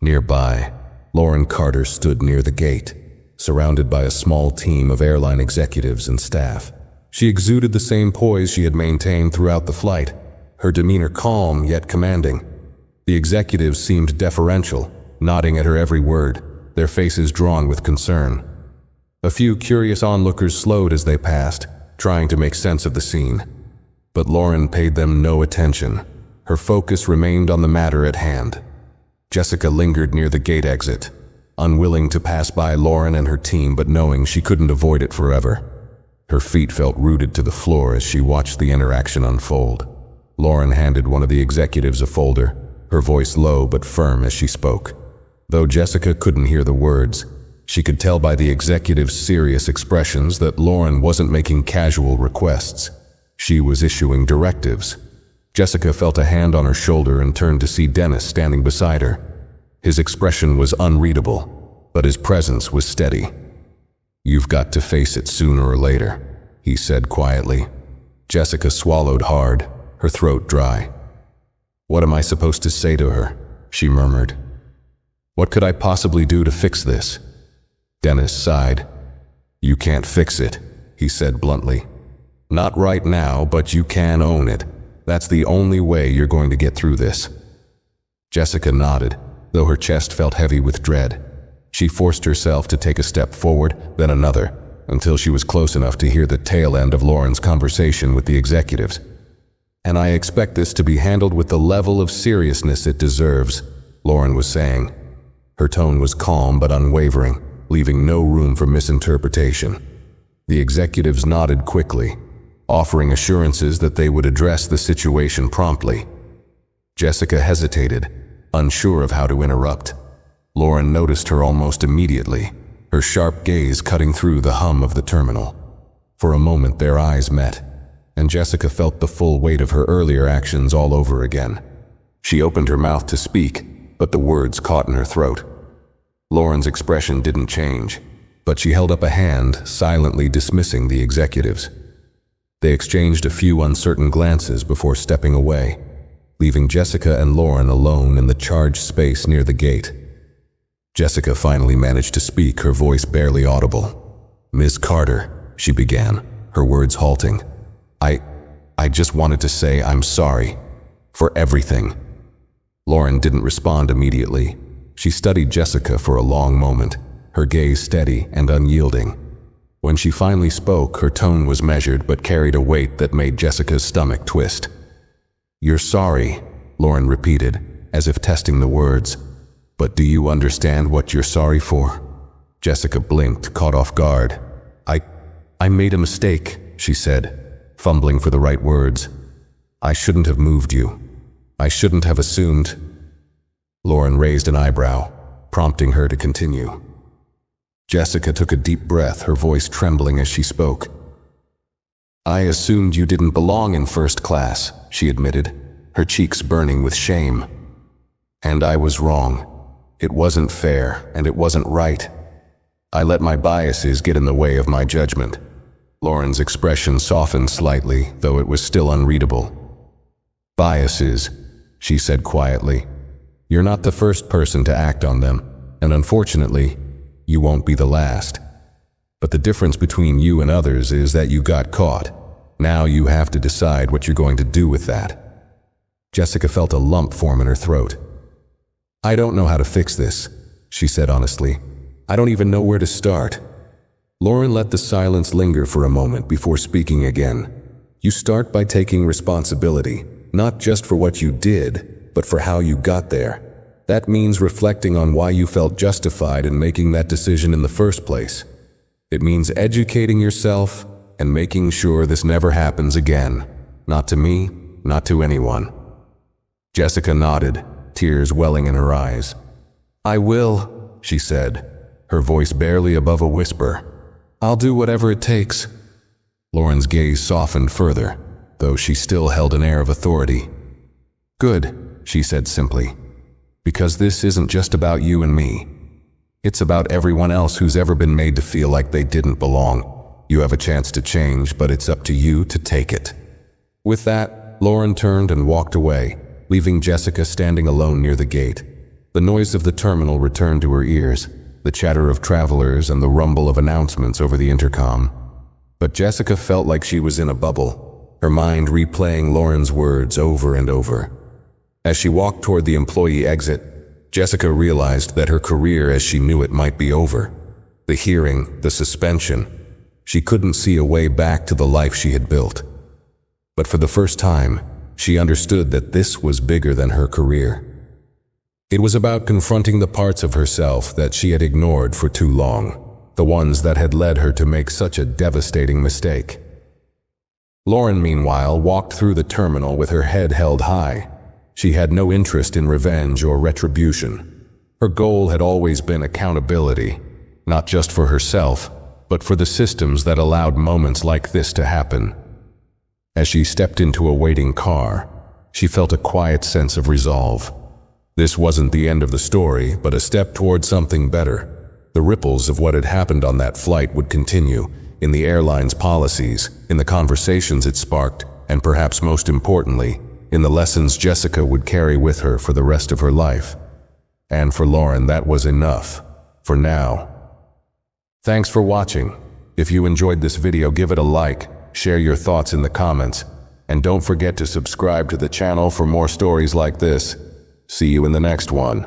Nearby, Lauren Carter stood near the gate, surrounded by a small team of airline executives and staff. She exuded the same poise she had maintained throughout the flight, her demeanor calm yet commanding. The executives seemed deferential, nodding at her every word, their faces drawn with concern. A few curious onlookers slowed as they passed, trying to make sense of the scene. But Lauren paid them no attention. Her focus remained on the matter at hand. Jessica lingered near the gate exit, unwilling to pass by Lauren and her team, but knowing she couldn't avoid it forever. Her feet felt rooted to the floor as she watched the interaction unfold. Lauren handed one of the executives a folder, her voice low but firm as she spoke. Though Jessica couldn't hear the words, she could tell by the executive's serious expressions that Lauren wasn't making casual requests. She was issuing directives. Jessica felt a hand on her shoulder and turned to see Dennis standing beside her. His expression was unreadable, but his presence was steady. "You've got to face it sooner or later," he said quietly. Jessica swallowed hard, her throat dry. "What am I supposed to say to her?" she murmured. "What could I possibly do to fix this?" Dennis sighed. "You can't fix it," he said bluntly. "Not right now, but you can own it. That's the only way you're going to get through this." Jessica nodded, though her chest felt heavy with dread. She forced herself to take a step forward, then another, until she was close enough to hear the tail end of Lauren's conversation with the executives. "And I expect this to be handled with the level of seriousness it deserves," Lauren was saying. Her tone was calm but unwavering, leaving no room for misinterpretation. The executives nodded quickly, offering assurances that they would address the situation promptly. Jessica hesitated, unsure of how to interrupt. Lauren noticed her almost immediately, her sharp gaze cutting through the hum of the terminal. For a moment their eyes met, and Jessica felt the full weight of her earlier actions all over again. She opened her mouth to speak, but the words caught in her throat. Lauren's expression didn't change, but she held up a hand, silently dismissing the executives. They exchanged a few uncertain glances before stepping away, leaving Jessica and Lauren alone in the charged space near the gate. Jessica finally managed to speak, her voice barely audible. "Ms. Carter," she began, her words halting. I just wanted to say I'm sorry. For everything." Lauren didn't respond immediately. She studied Jessica for a long moment, her gaze steady and unyielding. When she finally spoke, her tone was measured but carried a weight that made Jessica's stomach twist. "You're sorry," Lauren repeated, as if testing the words. "But do you understand what you're sorry for?" Jessica blinked, caught off guard. I made a mistake," she said, fumbling for the right words. "I shouldn't have moved you. I shouldn't have assumed." Lauren raised an eyebrow, prompting her to continue. Jessica took a deep breath, her voice trembling as she spoke. "I assumed you didn't belong in first class," she admitted, her cheeks burning with shame. "And I was wrong. It wasn't fair, and it wasn't right. I let my biases get in the way of my judgment." Lauren's expression softened slightly, though it was still unreadable. "Biases," she said quietly. "You're not the first person to act on them, and unfortunately, you won't be the last. But the difference between you and others is that you got caught. Now you have to decide what you're going to do with that." Jessica felt a lump form in her throat. "I don't know how to fix this," she said honestly. "I don't even know where to start." Lauren let the silence linger for a moment before speaking again. "You start by taking responsibility, not just for what you did, but for how you got there. That means reflecting on why you felt justified in making that decision in the first place. It means educating yourself and making sure this never happens again. Not to me, not to anyone." Jessica nodded, tears welling in her eyes. "I will," she said, her voice barely above a whisper. "I'll do whatever it takes." Lauren's gaze softened further, though she still held an air of authority. "Good," she said simply, "because this isn't just about you and me. It's about everyone else who's ever been made to feel like they didn't belong. You have a chance to change, but it's up to you to take it." With that, Lauren turned and walked away, leaving Jessica standing alone near the gate. The noise of the terminal returned to her ears, the chatter of travelers and the rumble of announcements over the intercom. But Jessica felt like she was in a bubble, her mind replaying Lauren's words over and over. As she walked toward the employee exit, Jessica realized that her career as she knew it might be over. The hearing, the suspension. She couldn't see a way back to the life she had built. But for the first time, she understood that this was bigger than her career. It was about confronting the parts of herself that she had ignored for too long, the ones that had led her to make such a devastating mistake. Lauren, meanwhile, walked through the terminal with her head held high. She had no interest in revenge or retribution. Her goal had always been accountability, not just for herself, but for the systems that allowed moments like this to happen. As she stepped into a waiting car, she felt a quiet sense of resolve. This wasn't the end of the story, but a step toward something better. The ripples of what had happened on that flight would continue, in the airline's policies, in the conversations it sparked, and perhaps most importantly, in the lessons Jessica would carry with her for the rest of her life. And for Lauren, that was enough, for now. Thanks for watching. If you enjoyed this video, give it a like, share your thoughts in the comments, and don't forget to subscribe to the channel for more stories like this. See you in the next one.